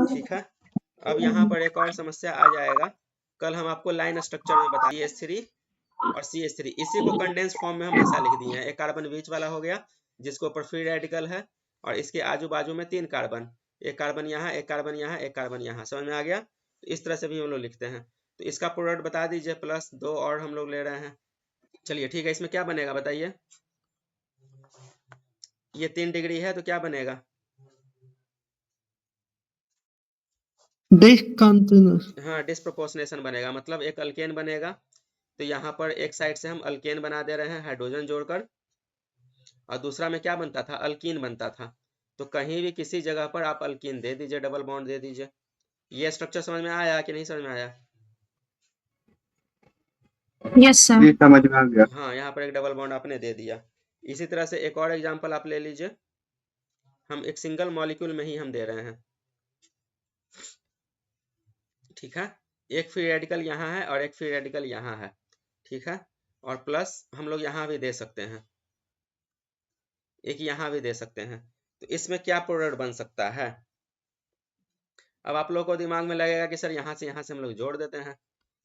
ठीक है। अब यहाँ पर एक और समस्या आ जाएगा, कल हम आपको लाइन स्ट्रक्चर में बता CH3 और CH3, इसी को कंडेंस फॉर्म में हम ऐसा लिख दिए हैं। एक कार्बन बीच वाला हो गया जिसके ऊपर फ्री रेडिकल है, और इसके आजू बाजू में 3 कार्बन, एक कार्बन यहाँ, एक कार्बन यहाँ, एक कार्बन यहाँ। समझ में आ गया? तो इस तरह से भी हम लोग लिखते हैं। तो इसका प्रोडक्ट बता दीजिए, प्लस 2 और हम लोग ले रहे हैं। चलिए ठीक है, इसमें क्या बनेगा बताइए। ये 3 डिग्री है तो क्या बनेगा? डिसकंटिन्यूअस। हाँ, डिस्प्रोपोर्शनेशन बनेगा, मतलब एक अल्केन बनेगा। तो यहाँ पर एक साइड से हम अल्केन बना दे रहे हैं हाइड्रोजन जोड़कर, और दूसरा में क्या बनता था? अल्कीन बनता था। तो कहीं भी किसी जगह पर आप अल्कीन दे दीजिए, डबल बॉन्ड दे दीजिए। ये स्ट्रक्चर समझ में आया कि नहीं समझ में आया? Yes sir. समझ में आ गया। हाँ, यहाँ पर एक डबल बॉन्ड आपने दे दिया। इसी तरह से एक और एग्जांपल आप ले लीजिए, हम एक सिंगल मॉलिक्यूल में ही हम दे रहे हैं, ठीक है। एक फ्री रेडिकल यहाँ है और एक फ्री रेडिकल यहाँ है, ठीक है। और प्लस हम लोग यहाँ भी दे सकते हैं, एक यहाँ भी दे सकते हैं। तो इसमें क्या प्रोडक्ट बन सकता है? अब आप लोगों को दिमाग में लगेगा कि सर यहाँ से हम लोग जोड़ देते हैं,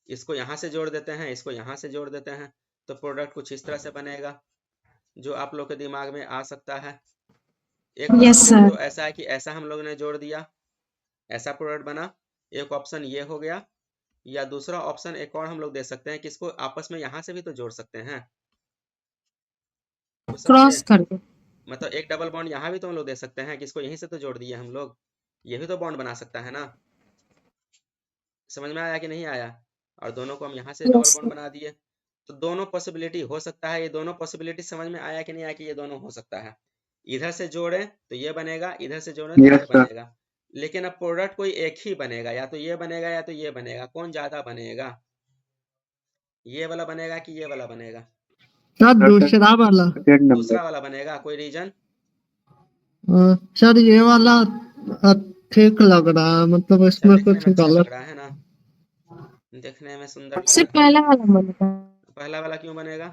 इसको यहाँ से जोड़ देते हैं, इसको यहाँ से जोड़ देते हैं, तो प्रोडक्ट कुछ इस तरह से बनेगा जो आप लोग के दिमाग में आ सकता है। एक यस ऑप्शन सर। तो ऐसा है कि ऐसा हम लोग ने जोड़ दिया, ऐसा प्रोडक्ट बना। एक ऑप्शन ये हो गया, या दूसरा ऑप्शन एक और हम लोग दे सकते हैं कि इसको आपस में यहाँ से भी तो जोड़ सकते हैं। कुछ समझे? क्रॉस कर दो। मतलब एक डबल बॉन्ड यहाँ भी तो हम लोग दे सकते हैं कि इसको यहीं से तो जोड़ दिए हम लोग, ये भी तो बॉन्ड बना सकता है ना। समझ में आया कि नहीं आया? और दोनों को हम यहाँ से डबल यस बॉन्ड सर। बना दिए। तो दोनों पॉसिबिलिटी हो सकता है, ये दोनों पॉसिबिलिटी समझ में आया कि नहीं आया कि ये दोनों हो सकता है। इधर से जोड़े तो ये बनेगा, इधर से जोड़े तो ये बनेगा। लेकिन अब प्रोडक्ट कोई एक ही बनेगा, या तो ये बनेगा या तो ये बनेगा। कौन ज्यादा बनेगा? ये वाला बनेगा कि ये वाला बनेगा? सर दूसरा वाला। दूसरा वाला बनेगा। कोई रीजन? सर ये वाला ठीक लग रहा है, मतलब अच्छा, इसमें देखने कुछ में अच्छा लग गलत। रहा है ना, देखने में सुंदर लग सबसे रहा है। पहला वाला बनेगा। पहला वाला क्यों बनेगा?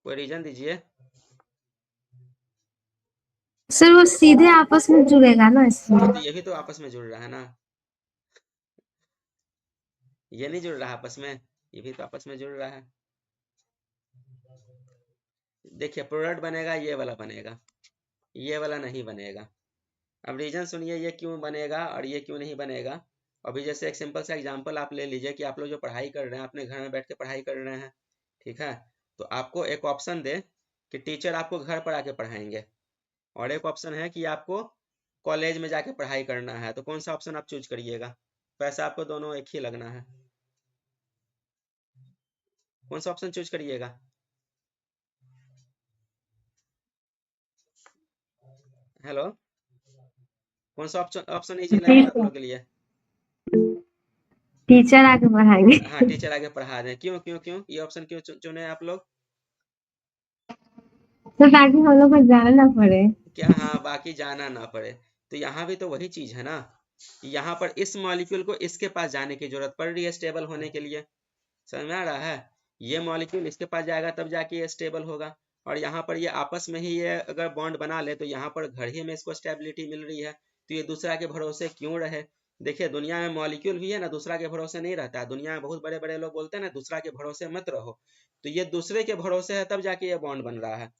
कोई रीजन दीजिए। सर वो सीधे आपस में जुड़ेगा ना इसमें। हाँ, तो ये भी तो आपस में जुड़ रहा है ना, ये नहीं जुड़ रहा आपस में, ये भी तो आपस में जुड़ रहा है। देखिए प्रोडक्ट बनेगा, ये वाला बनेगा, ये वाला नहीं बनेगा। अब रीजन सुनिए, ये क्यों बनेगा और ये क्यों नहीं बनेगा। अभी जैसे एक सिंपल सा एग्जांपल आप ले लीजिए कि आप लोग जो पढ़ाई कर रहे हैं, अपने घर में बैठ के पढ़ाई कर रहे हैं, ठीक है। तो आपको एक ऑप्शन दे कि टीचर आपको घर पर आके पढ़ाएंगे, और एक ऑप्शन है कि आपको कॉलेज में जाके पढ़ाई करना है। तो कौन सा ऑप्शन आप चूज करिएगा? पैसा आपको दोनों एक ही लगना है, कौन सा ऑप्शन चूज करिएगा? हेलो, कौन सा ऑप्शन ऑप्शन इजी लगेगा आप लोग के लिए? टीचर आके पढ़ाएंगे। हाँ, टीचर आगे पढ़ा दें। क्यों क्यों क्यों ये ऑप्शन क्यों चुने आप लोग? तो ताकि हम लोग को जाना ना पड़े। क्या? हाँ, बाकी जाना ना पड़े। तो यहाँ भी तो वही चीज है ना, यहाँ पर इस मॉलिक्यूल को इसके पास जाने की जरूरत पड़ रही है स्टेबल होने के लिए। समझ में आ रहा है? ये मॉलिक्यूल इसके पास जाएगा तब जाके ये स्टेबल होगा, और यहाँ पर ये आपस में ही ये अगर बॉन्ड बना ले तो यहाँ पर घर ही में इसको स्टेबिलिटी मिल रही है। तो ये दूसरा के भरोसे क्यों रहे? देखिए दुनिया में मॉलिक्यूल भी है ना, दूसरा के भरोसे नहीं रहता है। दुनिया में बहुत बड़े बड़े लोग बोलते हैं ना, दूसरा के भरोसे मत रहो। तो ये दूसरे के भरोसे है तब जाके ये बॉन्ड बन रहा है।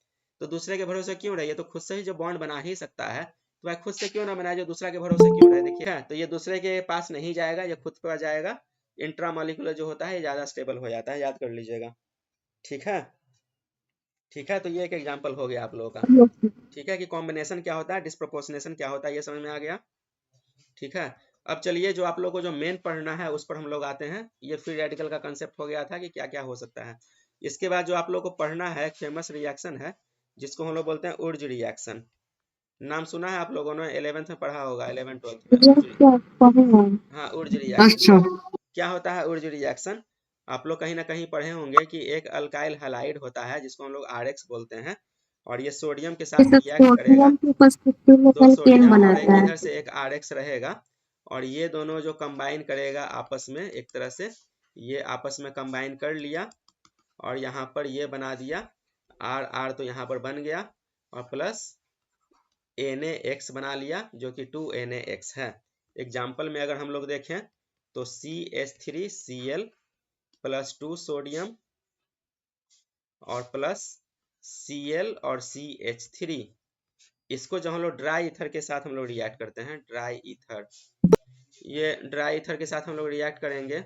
तो दूसरे के भरोसे क्यों रहे? ये तो खुद से ही जो बॉन्ड बना ही सकता है, तो भाई खुद से क्यों ना बनाए, जो दूसरा के भरोसे क्यों रहे। देखिए तो ये दूसरे के पास नहीं जाएगा, ये खुद पर जाएगा। इंट्रामॉलिक्यूलर जो होता है ज्यादा स्टेबल हो जाता है, याद कर लीजिएगा, ठीक है। ठीक है, तो ये एक एग्जांपल हो गया आप लोगों का, ठीक है, कि कॉम्बिनेशन क्या होता है, डिस्प्रोपोर्शनेशन क्या होता है, ये समझ में आ गया, ठीक है। अब चलिए जो आप लोगों को जो मेन पढ़ना है उस पर हम लोग आते हैं। ये फ्री रेडिकल का कंसेप्ट हो गया था कि क्या क्या हो सकता है। इसके बाद जो आप लोगों को पढ़ना है, एक फेमस रिएक्शन है जिसको हम लोग बोलते हैं उर्ज रिएक्शन। नाम सुना है आप लोगों ने, 11th में पढ़ा होगा, 11 12th में हाँ, उर्ज रिएक्शन। अच्छा क्या होता है उर्ज रिएक्शन? आप लोग कहीं ना कहीं पढ़े होंगे कि एक अल्काइल हैलाइड होता है जिसको हम लोग RX बोलते हैं, और ये सोडियम के साथ रिएक्ट करेगा, सोडियम की उपस्थिति में दो एल्केन सोडियम और एक बनाता है। इधर से एक RX रहेगा, और ये दोनों जो कंबाइन करेगा आपस में एक तरह से, ये आपस में कंबाइन कर लिया और यहाँ पर ये बना दिया आर आर, तो यहाँ पर बन गया, और प्लस NaX बना लिया जो कि 2NaX है। एग्जाम्पल में अगर हम लोग देखें तो CH3Cl प्लस 2 सोडियम और प्लस Cl और CH3, इसको जब हम लोग ड्राई ईथर के साथ हम लोग रिएक्ट करते हैं, ड्राई ईथर, ये ड्राई ईथर के साथ हम लोग रिएक्ट करेंगे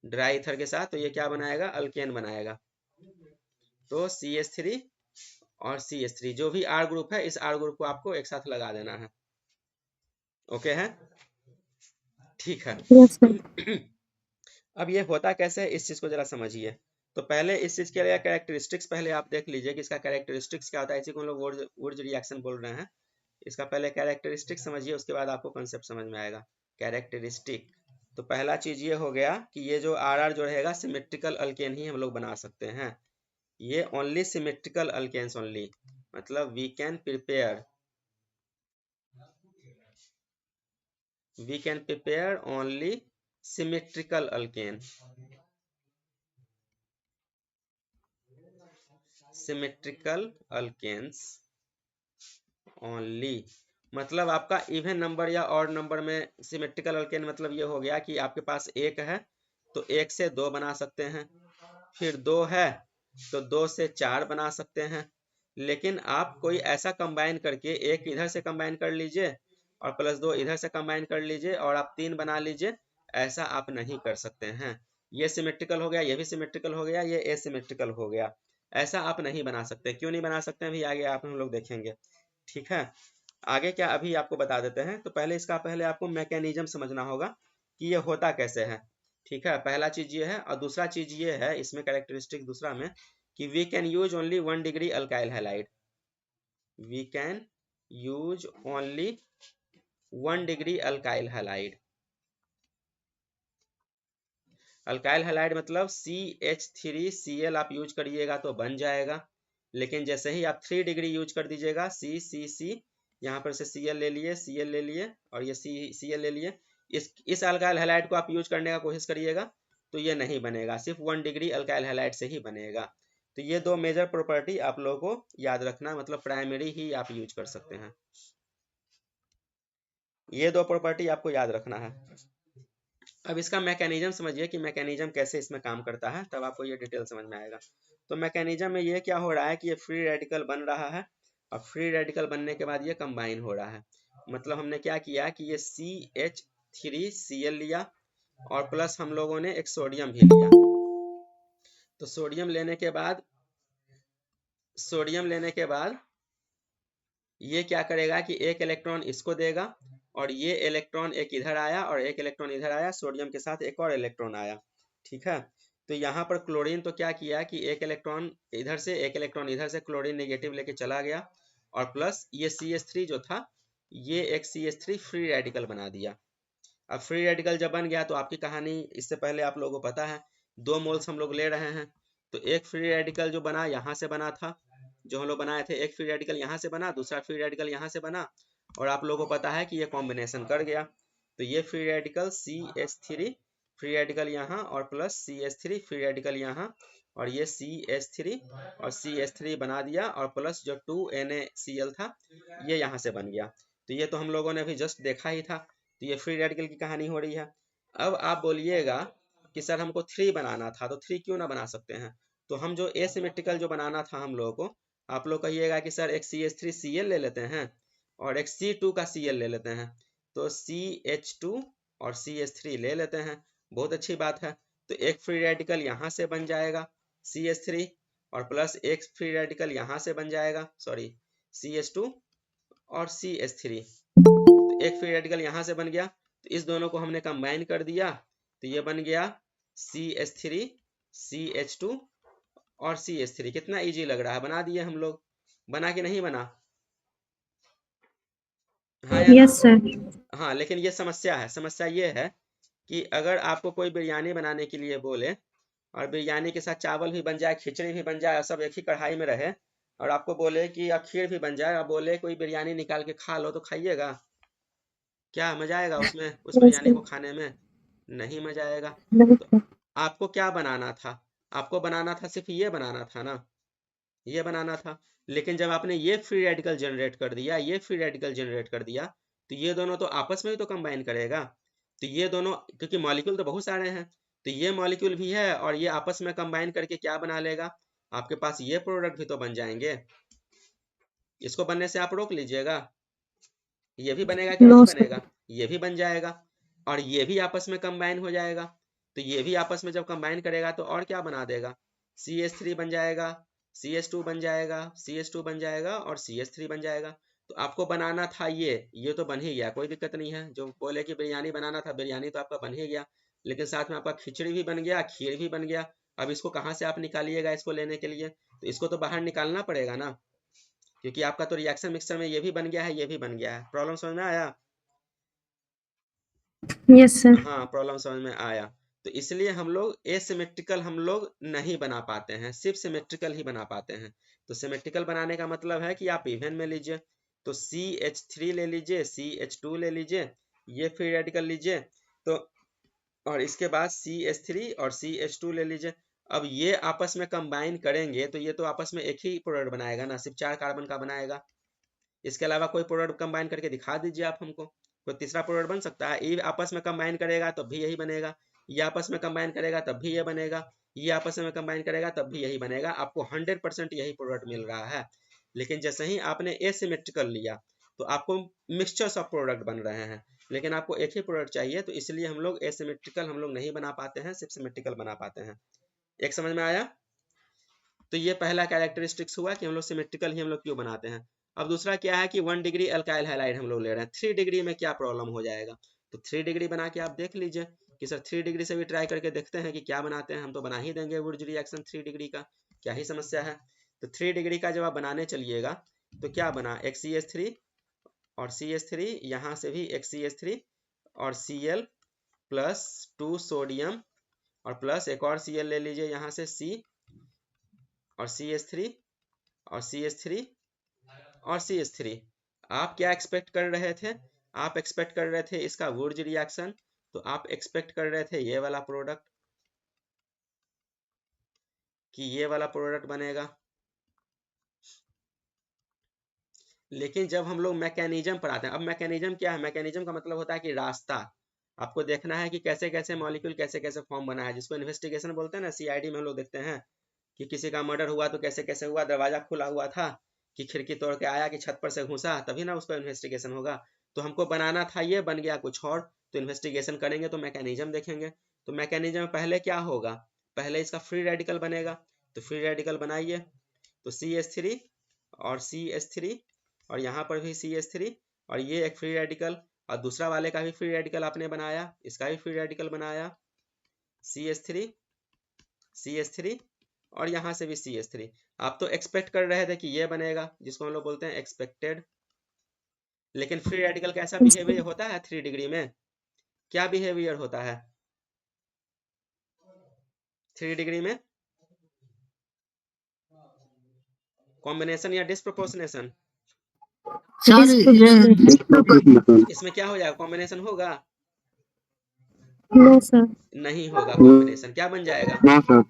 ड्राई ईथर के साथ, तो ये क्या बनाएगा, अल्केन बनाएगा। तो CH3 और CH3 जो भी R ग्रुप है, इस R ग्रुप को आपको एक साथ लगा देना है। ओके है, ठीक है। Yes sir. अब ये होता कैसे है, इस चीज को जरा समझिए। तो पहले इस चीज के लिए कैरेक्टरिस्टिक्स पहले आप देख लीजिए कि इसका कैरेक्टरिस्टिक्स क्या होता है। इसी को हम लोग वुर्ज रिएक्शन बोल रहे हैं। इसका पहले कैरेक्टरिस्टिक समझिए, उसके बाद आपको कॉन्सेप्ट समझ में आएगा। कैरेक्टरिस्टिक, तो पहला चीज ये हो गया कि ये जो RR जो रहेगा सिमेट्रिकल अल्केन ही हम लोग बना सकते हैं। ये ओनली सिमेट्रिकल अल्केन्स ओनली, मतलब we can prepare only symmetrical alkane, symmetrical alkanes only. मतलब आपका इवन नंबर या ऑड नंबर में सिमेट्रिकल अल्केन मतलब ये हो गया कि आपके पास एक है तो एक से दो बना सकते हैं, फिर दो है तो दो से चार बना सकते हैं। लेकिन आप कोई ऐसा कंबाइन करके, एक इधर से कंबाइन कर लीजिए और प्लस दो इधर से कंबाइन कर लीजिए और आप तीन बना लीजिए, ऐसा आप नहीं कर सकते हैं। ये सिमेट्रिकल हो गया, ये भी सिमेट्रिकल हो गया, ये एसिमेट्रिकल हो गया। ऐसा आप नहीं बना सकते। क्यों नहीं बना सकते हैं भी आगे आप हम लोग देखेंगे, ठीक है। आगे क्या अभी आपको बता देते हैं। तो पहले आपको मैकेनिज्म समझना होगा कि ये होता कैसे है, ठीक है। पहला चीज ये है, और दूसरा चीज ये है इसमें कैरेक्टरिस्टिक दूसरा में कि we can use only 1 degree alkyl halide, we can use only 1 degree alkyl halide. Alkyl halide मतलब CH3Cl आप यूज करिएगा तो बन जाएगा, लेकिन जैसे ही आप 3 डिग्री यूज कर दीजिएगा, C यहाँ पर से Cl ले लिए और ये Cl ले लिए, इस अल्काइल हैलाइड को आप यूज करने का कोशिश करिएगा तो ये नहीं बनेगा, सिर्फ 1 डिग्री अल्काइल हैलाइड से ही बनेगा। तो ये दो मेजर प्रॉपर्टी आप लोगों को याद रखना, मतलब प्राइमरी ही आप यूज कर सकते हैं, ये दो प्रॉपर्टी आपको याद रखना है। अब इसका मैकेनिज्म समझिए कि मैकेनिज्म कैसे इसमें काम करता है, तब आपको ये डिटेल समझ में आएगा। तो मैकेनिज्म में ये क्या हो रहा है कि ये फ्री रेडिकल बन रहा है, और फ्री रेडिकल बनने के बाद ये कंबाइन हो रहा है। मतलब हमने क्या किया कि ये CH3Cl लिया और प्लस हम लोगों ने एक सोडियम भी लिया। तो सोडियम लेने के बाद ये क्या करेगा कि एक इलेक्ट्रॉन इसको देगा, और ये इलेक्ट्रॉन एक इधर आया और एक इलेक्ट्रॉन इधर आया, सोडियम के साथ एक और इलेक्ट्रॉन आया, ठीक है। तो यहाँ पर क्लोरीन तो क्या किया कि एक इलेक्ट्रॉन इधर से एक इलेक्ट्रॉन इधर से क्लोरीन नेगेटिव लेके चला गया, और प्लस ये CH3 जो था ये एक CH3 फ्री रेडिकल बना दिया। अब फ्री रेडिकल जब बन गया तो आपकी कहानी इससे पहले आप लोगों को पता है, 2 मोल्स हम लोग ले रहे हैं। तो एक फ्री रेडिकल जो बना यहाँ से बना था, जो हम लोग बनाए थे, एक फ्री रेडिकल यहाँ से बना, दूसरा फ्री रेडिकल यहाँ से बना, और आप लोगों को पता है कि ये कॉम्बिनेशन कर गया। तो ये free radical CH3 free radical यहाँ और प्लस CH3 फ्री रेडिकल यहाँ, और ये CH3 और CH3 बना दिया, और प्लस जो 2NaCl था ये यहाँ से बन गया। तो ये तो हम लोगों ने अभी जस्ट देखा ही था। तो ये फ्री रेडिकल की कहानी हो रही है। अब आप बोलिएगा कि सर हमको 3 बनाना था, तो 3 क्यों ना बना सकते हैं। तो हम जो एसिमेट्रिकल जो बनाना था हम लोगों को, आप लोग कहिएगा कि सर एक CH3Cl ले लेते हैं और एक C2 का Cl ले लेते हैं, तो CH2 और CH3 ले लेते हैं, बहुत अच्छी बात है। तो एक फ्री रेडिकल यहाँ से बन जाएगा CH3, और प्लस एक फ्री रेडिकल यहाँ से बन जाएगा, सॉरी CH2 और CH3, तो एक फ्री रेडिकल यहाँ से बन गया। तो इस दोनों को हमने कंबाइन कर दिया, तो ये बन गया CH3 CH2 और CH3। कितना इजी लग रहा है, बना दिए हम लोग। बना कि नहीं बना? हाँ या ना? Yes sir. हाँ, लेकिन ये समस्या है। समस्या ये है कि अगर आपको कोई बिरयानी बनाने के लिए बोले और बिरयानी के साथ चावल भी बन जाए, खिचड़ी भी बन जाए और सब एक ही कढ़ाई में रहे, और आपको बोले कि अब खीर भी बन जाए और बोले कोई बिरयानी निकाल के खा लो, तो खाइएगा? क्या मजा आएगा उसमें, उस यस बिरयानी सर। को खाने में? नहीं मजा आएगा। नहीं तो सर। आपको क्या बनाना था? आपको बनाना था, सिर्फ ये बनाना था ना, ये बनाना था। लेकिन जब आपने ये फ्री रेडिकल जनरेट कर दिया, ये फ्री रेडिकल जनरेट कर दिया, तो ये दोनों तो आपस में ही तो कंबाइन करेगा। तो ये दोनों, क्योंकि मॉलिक्यूल तो बहुत सारे हैं, तो ये मॉलिक्यूल भी है और ये आपस में कंबाइन करके क्या बना लेगा, आपके पास ये प्रोडक्ट भी तो बन जाएंगे। इसको बनने से आप रोक लीजिएगा? ये भी बनेगा कि नो नहीं सर। बनेगा? ये भी बन जाएगा और ये भी आपस में कंबाइन हो जाएगा। तो ये भी आपस में जब कंबाइन करेगा तो और क्या बना देगा, CH3 बन जाएगा, CH2 बन जाएगा, CH2 बन जाएगा और CH3 बन जाएगा। तो आपको बनाना था ये तो बन ही गया, कोई दिक्कत नहीं है। जो बोले कि बिरयानी बनाना था, बिरयानी तो आपका बन ही गया, लेकिन साथ में आपका खिचड़ी भी बन गया, खीर भी बन गया। अब इसको कहाँ से आप निकालिएगा इसको लेने के लिए? तो इसको तो बाहर निकालना पड़ेगा ना, क्योंकि आपका तो रिएक्शन मिक्सचर में ये भी बन गया है, ये भी बन गया है। प्रॉब्लम समझ में आया? Yes sir. हाँ, प्रॉब्लम समझ में आया। तो इसलिए हम लोग एसिमेट्रिकल हम लोग नहीं बना पाते हैं, सिर्फ सिमेट्रिकल ही बना पाते हैं। तो सिमेट्रिकल बनाने का मतलब है कि आप इवन में लीजिए, तो CH3 ले लीजिए, CH2 ले लीजिए, ये फ्री रेडिकल लीजिए, तो और इसके बाद CH3 और CH2 ले लीजिए। अब ये आपस में कंबाइन करेंगे तो ये तो आपस में एक ही प्रोडक्ट बनाएगा ना, सिर्फ 4 कार्बन का बनाएगा। इसके अलावा कोई प्रोडक्ट कंबाइन करके दिखा दीजिए आप हमको, कोई तीसरा प्रोडक्ट बन सकता है? ये आपस में कंबाइन करेगा तब भी यही बनेगा, ये आपस में कंबाइन करेगा तब भी ये बनेगा, ये आपस में कंबाइन करेगा तब भी यही बनेगा। आपको 100% यही प्रोडक्ट मिल रहा है। लेकिन जैसे ही आपने एसिमेट्रिकल लिया तो आपको मिक्सचर्स ऑफ प्रोडक्ट बन रहे हैं, लेकिन आपको एक ही प्रोडक्ट चाहिए। तो इसलिए हम लोग एसिमेट्रिकल हम लोग नहीं बना पाते हैं, सिर्फ सिमेट्रिकल बना पाते हैं। एक समझ में आया? तो ये पहला कैरेक्टरिस्टिक्स हुआ कि हम लोग सिमेट्रिकल ही हम लोग क्यों बनाते हैं। अब दूसरा क्या है कि 1 डिग्री अल्काइल हैलाइड हम लोग ले रहे हैं, 3 डिग्री में क्या प्रॉब्लम हो जाएगा? तो 3 डिग्री बना के आप देख लीजिए कि सर 3 डिग्री से भी ट्राई करके देखते हैं कि क्या बनाते हैं। हम तो बना ही देंगे वुड्स रिएक्शन 3 डिग्री का, क्या ही समस्या है। तो 3 डिग्री का जब आप बनाने चलिएगा तो क्या बना, एक CH3 और CH3, यहाँ से भी एक CH3 और Cl प्लस 2 सोडियम और प्लस एक और Cl ले लीजिए यहाँ से C और CH3 और CH3 और CH3। आप क्या एक्सपेक्ट कर रहे थे? आप एक्सपेक्ट कर रहे थे इसका वुड्स रिएक्शन, तो आप एक्सपेक्ट कर रहे थे ये वाला प्रोडक्ट, कि ये वाला प्रोडक्ट बनेगा। लेकिन जब हम लोग मैकेनिज्म पर आते हैं, अब मैकेनिज्म क्या है? मैकेनिज्म का मतलब होता है कि रास्ता। आपको देखना है कि कैसे कैसे मॉलिक्यूल कैसे कैसे फॉर्म बना है, जिसको इन्वेस्टिगेशन बोलते हैं ना। CID में हम लोग देखते हैं कि किसी का मर्डर हुआ तो कैसे कैसे हुआ, दरवाजा खुला हुआ था कि खिड़की तोड़ के आया कि छत पर से घुसा, तभी ना उसका इन्वेस्टिगेशन होगा। तो हमको बनाना था ये, बन गया कुछ और, तो इन्वेस्टिगेशन करेंगे तो मैकेनिज्म देखेंगे। तो मैकेनिज्म में पहले क्या होगा, पहले इसका फ्री रेडिकल बनेगा। तो फ्री रेडिकल बनाइए, तो CH3 और CH3 और यहाँ पर भी CH3 और ये एक फ्री रेडिकल, और दूसरा वाले का भी फ्री रेडिकल आपने बनाया, इसका भी फ्री रेडिकल बनाया, CH3 CH3 और यहाँ से भी CH3। आप तो एक्सपेक्ट कर रहे थे कि ये बनेगा, जिसको हम लोग बोलते हैं एक्सपेक्टेड। लेकिन फ्री रेडिकल कैसा बिहेवियर होता है 3 डिग्री में? क्या बिहेवियर होता है 3 डिग्री में? कॉम्बिनेशन या डिस्प्रोपोर्शनेशन? सर ये इसमें क्या हो जाएगा, कॉम्बिनेशन होगा? No sir. नहीं होगा कॉम्बिनेशन। क्या बन जाएगा? हाँ सर।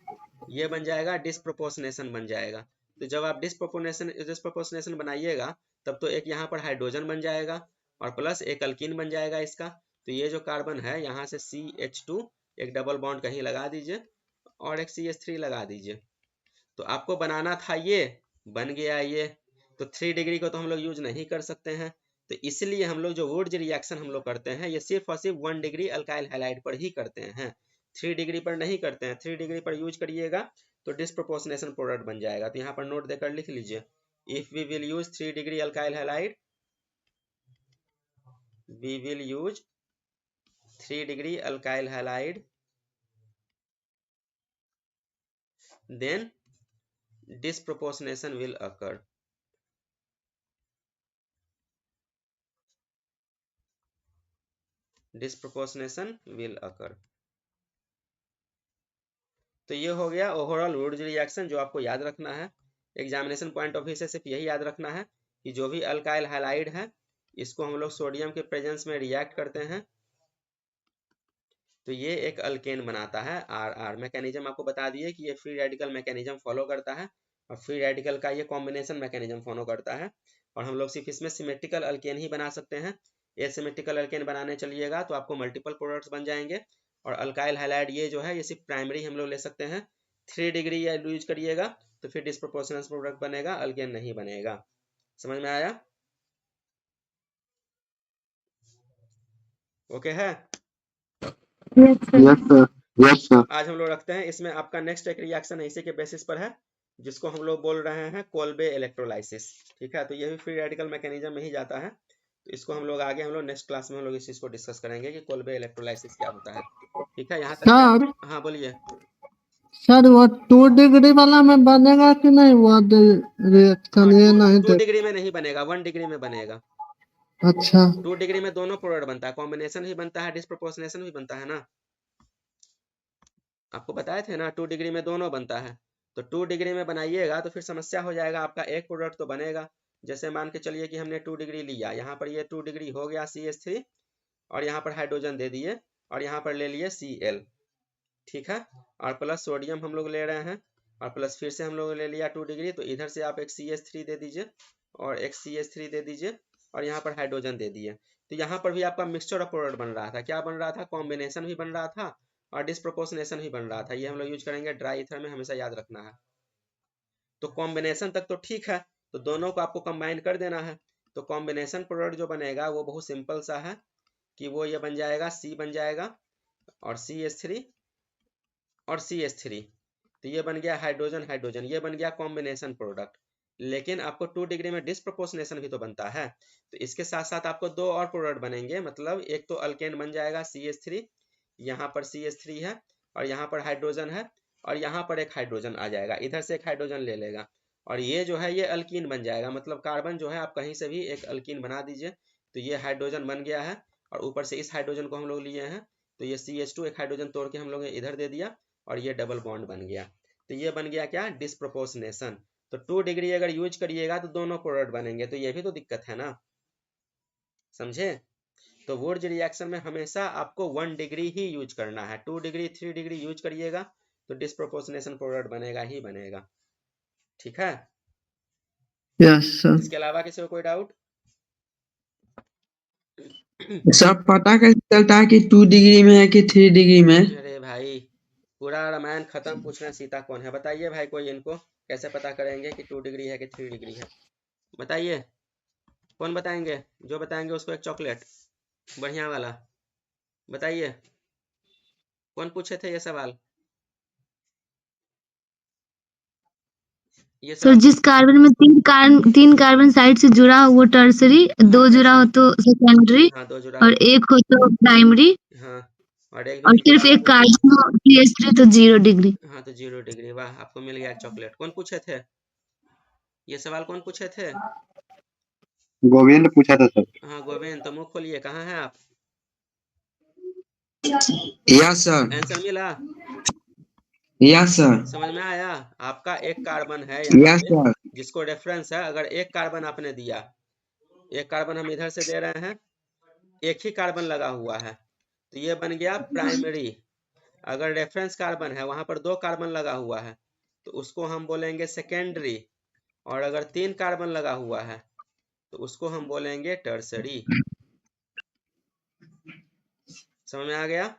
ये बन जाएगा डिस्प्रोपोर्शनेशन बन जाएगा। तो जब आप डिस्प्रोपोर्शनेशन बनाइएगा तब तो एक यहाँ पर हाइड्रोजन बन जाएगा और प्लस एक अल्कीन बन जाएगा इसका। तो ये जो कार्बन है यहाँ से CH2 एक डबल बॉन्ड कहीं लगा दीजिए और एक CH3 लगा दीजिए। तो आपको बनाना था ये, बन गया ये। तो 3 डिग्री को तो हम लोग यूज नहीं कर सकते हैं। तो इसलिए हम लोग जो वुड्स रिएक्शन हम लोग करते हैं ये सिर्फ और सिर्फ 1 डिग्री अल्काइल हैलाइड पर ही करते हैं, 3 डिग्री पर नहीं करते हैं। 3 डिग्री पर यूज करिएगा तो डिस्प्रोपोर्शनेशन प्रोडक्ट बन जाएगा। तो यहाँ पर नोट देकर लिख लीजिए, if we will use 3 degree alkyl halide, we will use 3 degree alkyl halide, then disproportionation will occur। Disproportionation will occur. तो ये हो गया ओवरऑल वुड्स रिएक्शन जो आपको याद रखना है। एग्जामिनेशन पॉइंट ऑफ व्यू से सिर्फ यही याद रखना है कि जो भी अल्काइल हैलाइड है इसको हम लोग सोडियम के प्रेजेंस में रिएक्ट करते हैं तो ये एक अल्केन बनाता है। आर मैकेनिज्म आपको बता दिए कि ये फ्री रेडिकल मैकेनिज्म फॉलो करता है और फ्री रेडिकल का ये कॉम्बिनेशन मैकेनिज्म फॉलो करता है और हम लोग सिर्फ इसमें सिमेट्रिकल अल्केन ही बना सकते हैं। एसिमेट्रिकल अल्केन बनाने चलिएगा तो आपको मल्टीपल प्रोडक्ट्स बन जाएंगे और अल्काइल हैलाइड ये जो है ये सिर्फ प्राइमरी हम लोग ले सकते हैं। 3 डिग्री या यूज करिएगा तो फिर डिस्प्रोपोर्शनल प्रोडक्ट बनेगा, अल्केन नहीं बनेगा। समझ में आया? ओके है? Yes sir. आज हम लोग रखते हैं इसमें आपका नेक्स्ट एक रिएक्शन इसी के बेसिस पर है जिसको हम लोग बोल रहे हैं कोल्बे इलेक्ट्रोलाइसिस। ठीक है, तो ये भी फ्री रेडिकल मैकेनिज्म में ही जाता है। तो इसको हम लोग आगे हम लोग नेक्स्ट क्लास में हम लोग इस चीज को डिस्कस करेंगे कि कोल्बे इलेक्ट्रोलाइसिस क्या होता है। ठीक है, यहाँ तक सर हाँ बोलिए। सर वो 2 डिग्री वाला में बनेगा कि नहीं वो रिएक्शन? ये नहीं 2 डिग्री में नहीं बनेगा, 1 डिग्री में बनेगा। अच्छा 2 डिग्री में दोनों प्रोडक्ट बनता है, कॉम्बिनेशन भी बनता है, डिस्प्रोपोर्शनेशन भी बनता है ना। आपको बताए थे ना 2 डिग्री में दोनों बनता है। तो 2 डिग्री में बनाइएगा तो फिर समस्या हो जाएगा, आपका एक प्रोडक्ट तो बनेगा। जैसे मान के चलिए कि हमने 2 डिग्री लिया, यहाँ पर ये 2 डिग्री हो गया CH3 और यहाँ पर हाइड्रोजन दे दिए और यहाँ पर ले लिए Cl। ठीक है, और प्लस सोडियम हम लोग ले रहे हैं और प्लस फिर से हम लोग ले लिया 2 डिग्री। तो इधर से आप एक CH3 दे दीजिए और एक CH3 दे दीजिए और यहाँ पर हाइड्रोजन दे दिए। तो यहाँ पर भी आपका मिक्सचर ऑफ प्रोडक्ट बन रहा था। क्या बन रहा था? कॉम्बिनेशन भी बन रहा था और डिस्प्रोपोर्शनेशन भी बन रहा था। ये हम लोग यूज करेंगे ड्राई ईथर में, हमेशा याद रखना है। तो कॉम्बिनेशन तक तो ठीक है, तो दोनों को आपको कंबाइन कर देना है। तो कॉम्बिनेशन प्रोडक्ट जो बनेगा वो बहुत सिंपल सा है कि वो ये बन जाएगा, C बन जाएगा और CH3 और CH3। तो ये बन गया हाइड्रोजन हाइड्रोजन, ये बन गया कॉम्बिनेशन प्रोडक्ट। लेकिन आपको 2 डिग्री में डिस्प्रोपोर्शनेशन भी तो बनता है। तो इसके साथ साथ आपको 2 और प्रोडक्ट बनेंगे, मतलब एक तो अल्केन बन जाएगा CH3, यहाँ पर CH3 है और यहाँ पर हाइड्रोजन है और यहाँ पर एक हाइड्रोजन आ जाएगा, इधर से एक हाइड्रोजन ले लेगा और ये जो है ये अल्कीन बन जाएगा। मतलब कार्बन जो है आप कहीं से भी एक अल्कीन बना दीजिए। तो ये हाइड्रोजन बन गया है और ऊपर से इस हाइड्रोजन को हम लोग लिए हैं तो ये CH2 एक हाइड्रोजन तोड़ के हम लोग इधर दे दिया और ये डबल बॉन्ड बन गया। तो ये बन गया क्या? डिस्प्रोपोर्शनेशन। तो 2 डिग्री अगर यूज करिएगा तो दोनों प्रोडक्ट बनेंगे, तो ये भी तो दिक्कत है ना, समझे? तो वुड्स रिएक्शन में हमेशा आपको 1 डिग्री ही यूज करना है। 2 डिग्री 3 डिग्री यूज करिएगा तो डिस्प्रोपोर्शनेशन प्रोडक्ट बनेगा ही बनेगा। ठीक है, यस सर। इसके अलावा किसी को कोई डाउट? सर पता कैसे चलता है कि 2 डिग्री में है कि 3 डिग्री में? अरे भाई पूरा रामायण खत्म, पूछना सीता कौन है। बताइए भाई कोई, इनको कैसे पता करेंगे कि 2 डिग्री है कि 3 डिग्री है? बताइए, कौन बताएंगे? जो बताएंगे उसको एक चॉकलेट बढ़िया वाला। बताइए, कौन पूछे थे ये सवाल? ये सर जिस कार्बन में 3 कार्बन साइड से जुड़ा हो वो टर्सरी, 2 जुड़ा हो तो सेकेंडरी हाँ 2 जुड़ा और हो 1 हो तो प्राइमरी हाँ, और एक और भी जुड़ा सिर्फ हो एक कार्बन हो CH3 तो 0 डिग्री। हाँ तो 0 डिग्री। वाह, आपको मिल गया चॉकलेट। कौन पूछे थे ये सवाल? कौन पूछे थे? गोविंद पूछा था सर। हाँ गोविंद, तो मुंह खोलिए, कहाँ हैं आप? Yes sir. आंसर मिला? Yes sir. समझ में आया? आपका एक कार्बन है यहाँ यस पे सर। जिसको रेफरेंस है। अगर एक कार्बन आपने दिया, एक कार्बन हम इधर से दे रहे हैं, एक ही कार्बन लगा हुआ है तो ये बन गया प्राइमरी। अगर रेफरेंस कार्बन है वहां पर 2 कार्बन लगा हुआ है तो उसको हम बोलेंगे सेकेंडरी। और अगर 3 कार्बन लगा हुआ है तो उसको हम बोलेंगे टर्सरी। समझ में आ गया?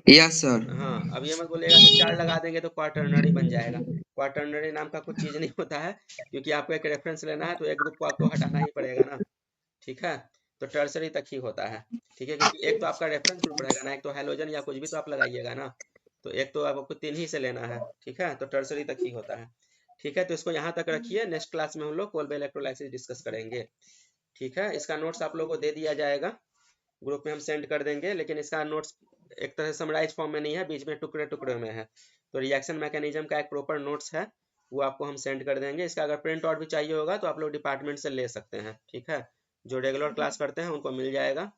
Yes sir. हाँ, अब ये मत बोलिएगा कि 4 लगा देंगे तो क्वाटरनरी बन जाएगा। क्वाटरनरी नाम का कुछ चीज नहीं होता है, क्योंकि आपको एक रेफरेंस लेना है तो एक ग्रुप को आपको हटाना ही पड़ेगा ना। ठीक है, तो टर्सरी तक ही होता है। ठीक है, क्योंकि एक तो आपका रेफरेंस ग्रुप रहेगा ना, एक तो हैलोजन या कुछ भी तो आप लगाइएगा ना, तो एक तो आपको 3 ही से लेना है। ठीक है, तो टर्सरी तक ही होता है। ठीक है, तो इसको यहाँ तक रखिए, नेक्स्ट क्लास में हम लोग कोल्बे इलेक्ट्रोलाइसिस डिस्कस करेंगे। ठीक है, इसका नोट्स आप लोगों को दे दिया जाएगा, ग्रुप में हम सेंड कर देंगे, लेकिन इसका नोट्स एक तरह से समराइज फॉर्म में नहीं है, बीच में टुकड़े टुकड़े में है। तो रिएक्शन मैकेनिज्म का एक प्रॉपर नोट्स है, वो आपको हम सेंड कर देंगे। इसका अगर प्रिंट आउट भी चाहिए होगा तो आप लोग डिपार्टमेंट से ले सकते हैं। ठीक है, जो रेगुलर क्लास करते हैं उनको मिल जाएगा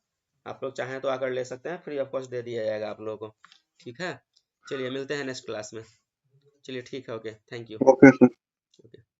आप लोग चाहें तो आकर ले सकते हैं, फ्री ऑफ कॉस्ट दे दिया जाएगा आप लोगों को। ठीक है, चलिए मिलते हैं नेक्स्ट क्लास में। चलिए ठीक है, okay, thank you. Okay sir.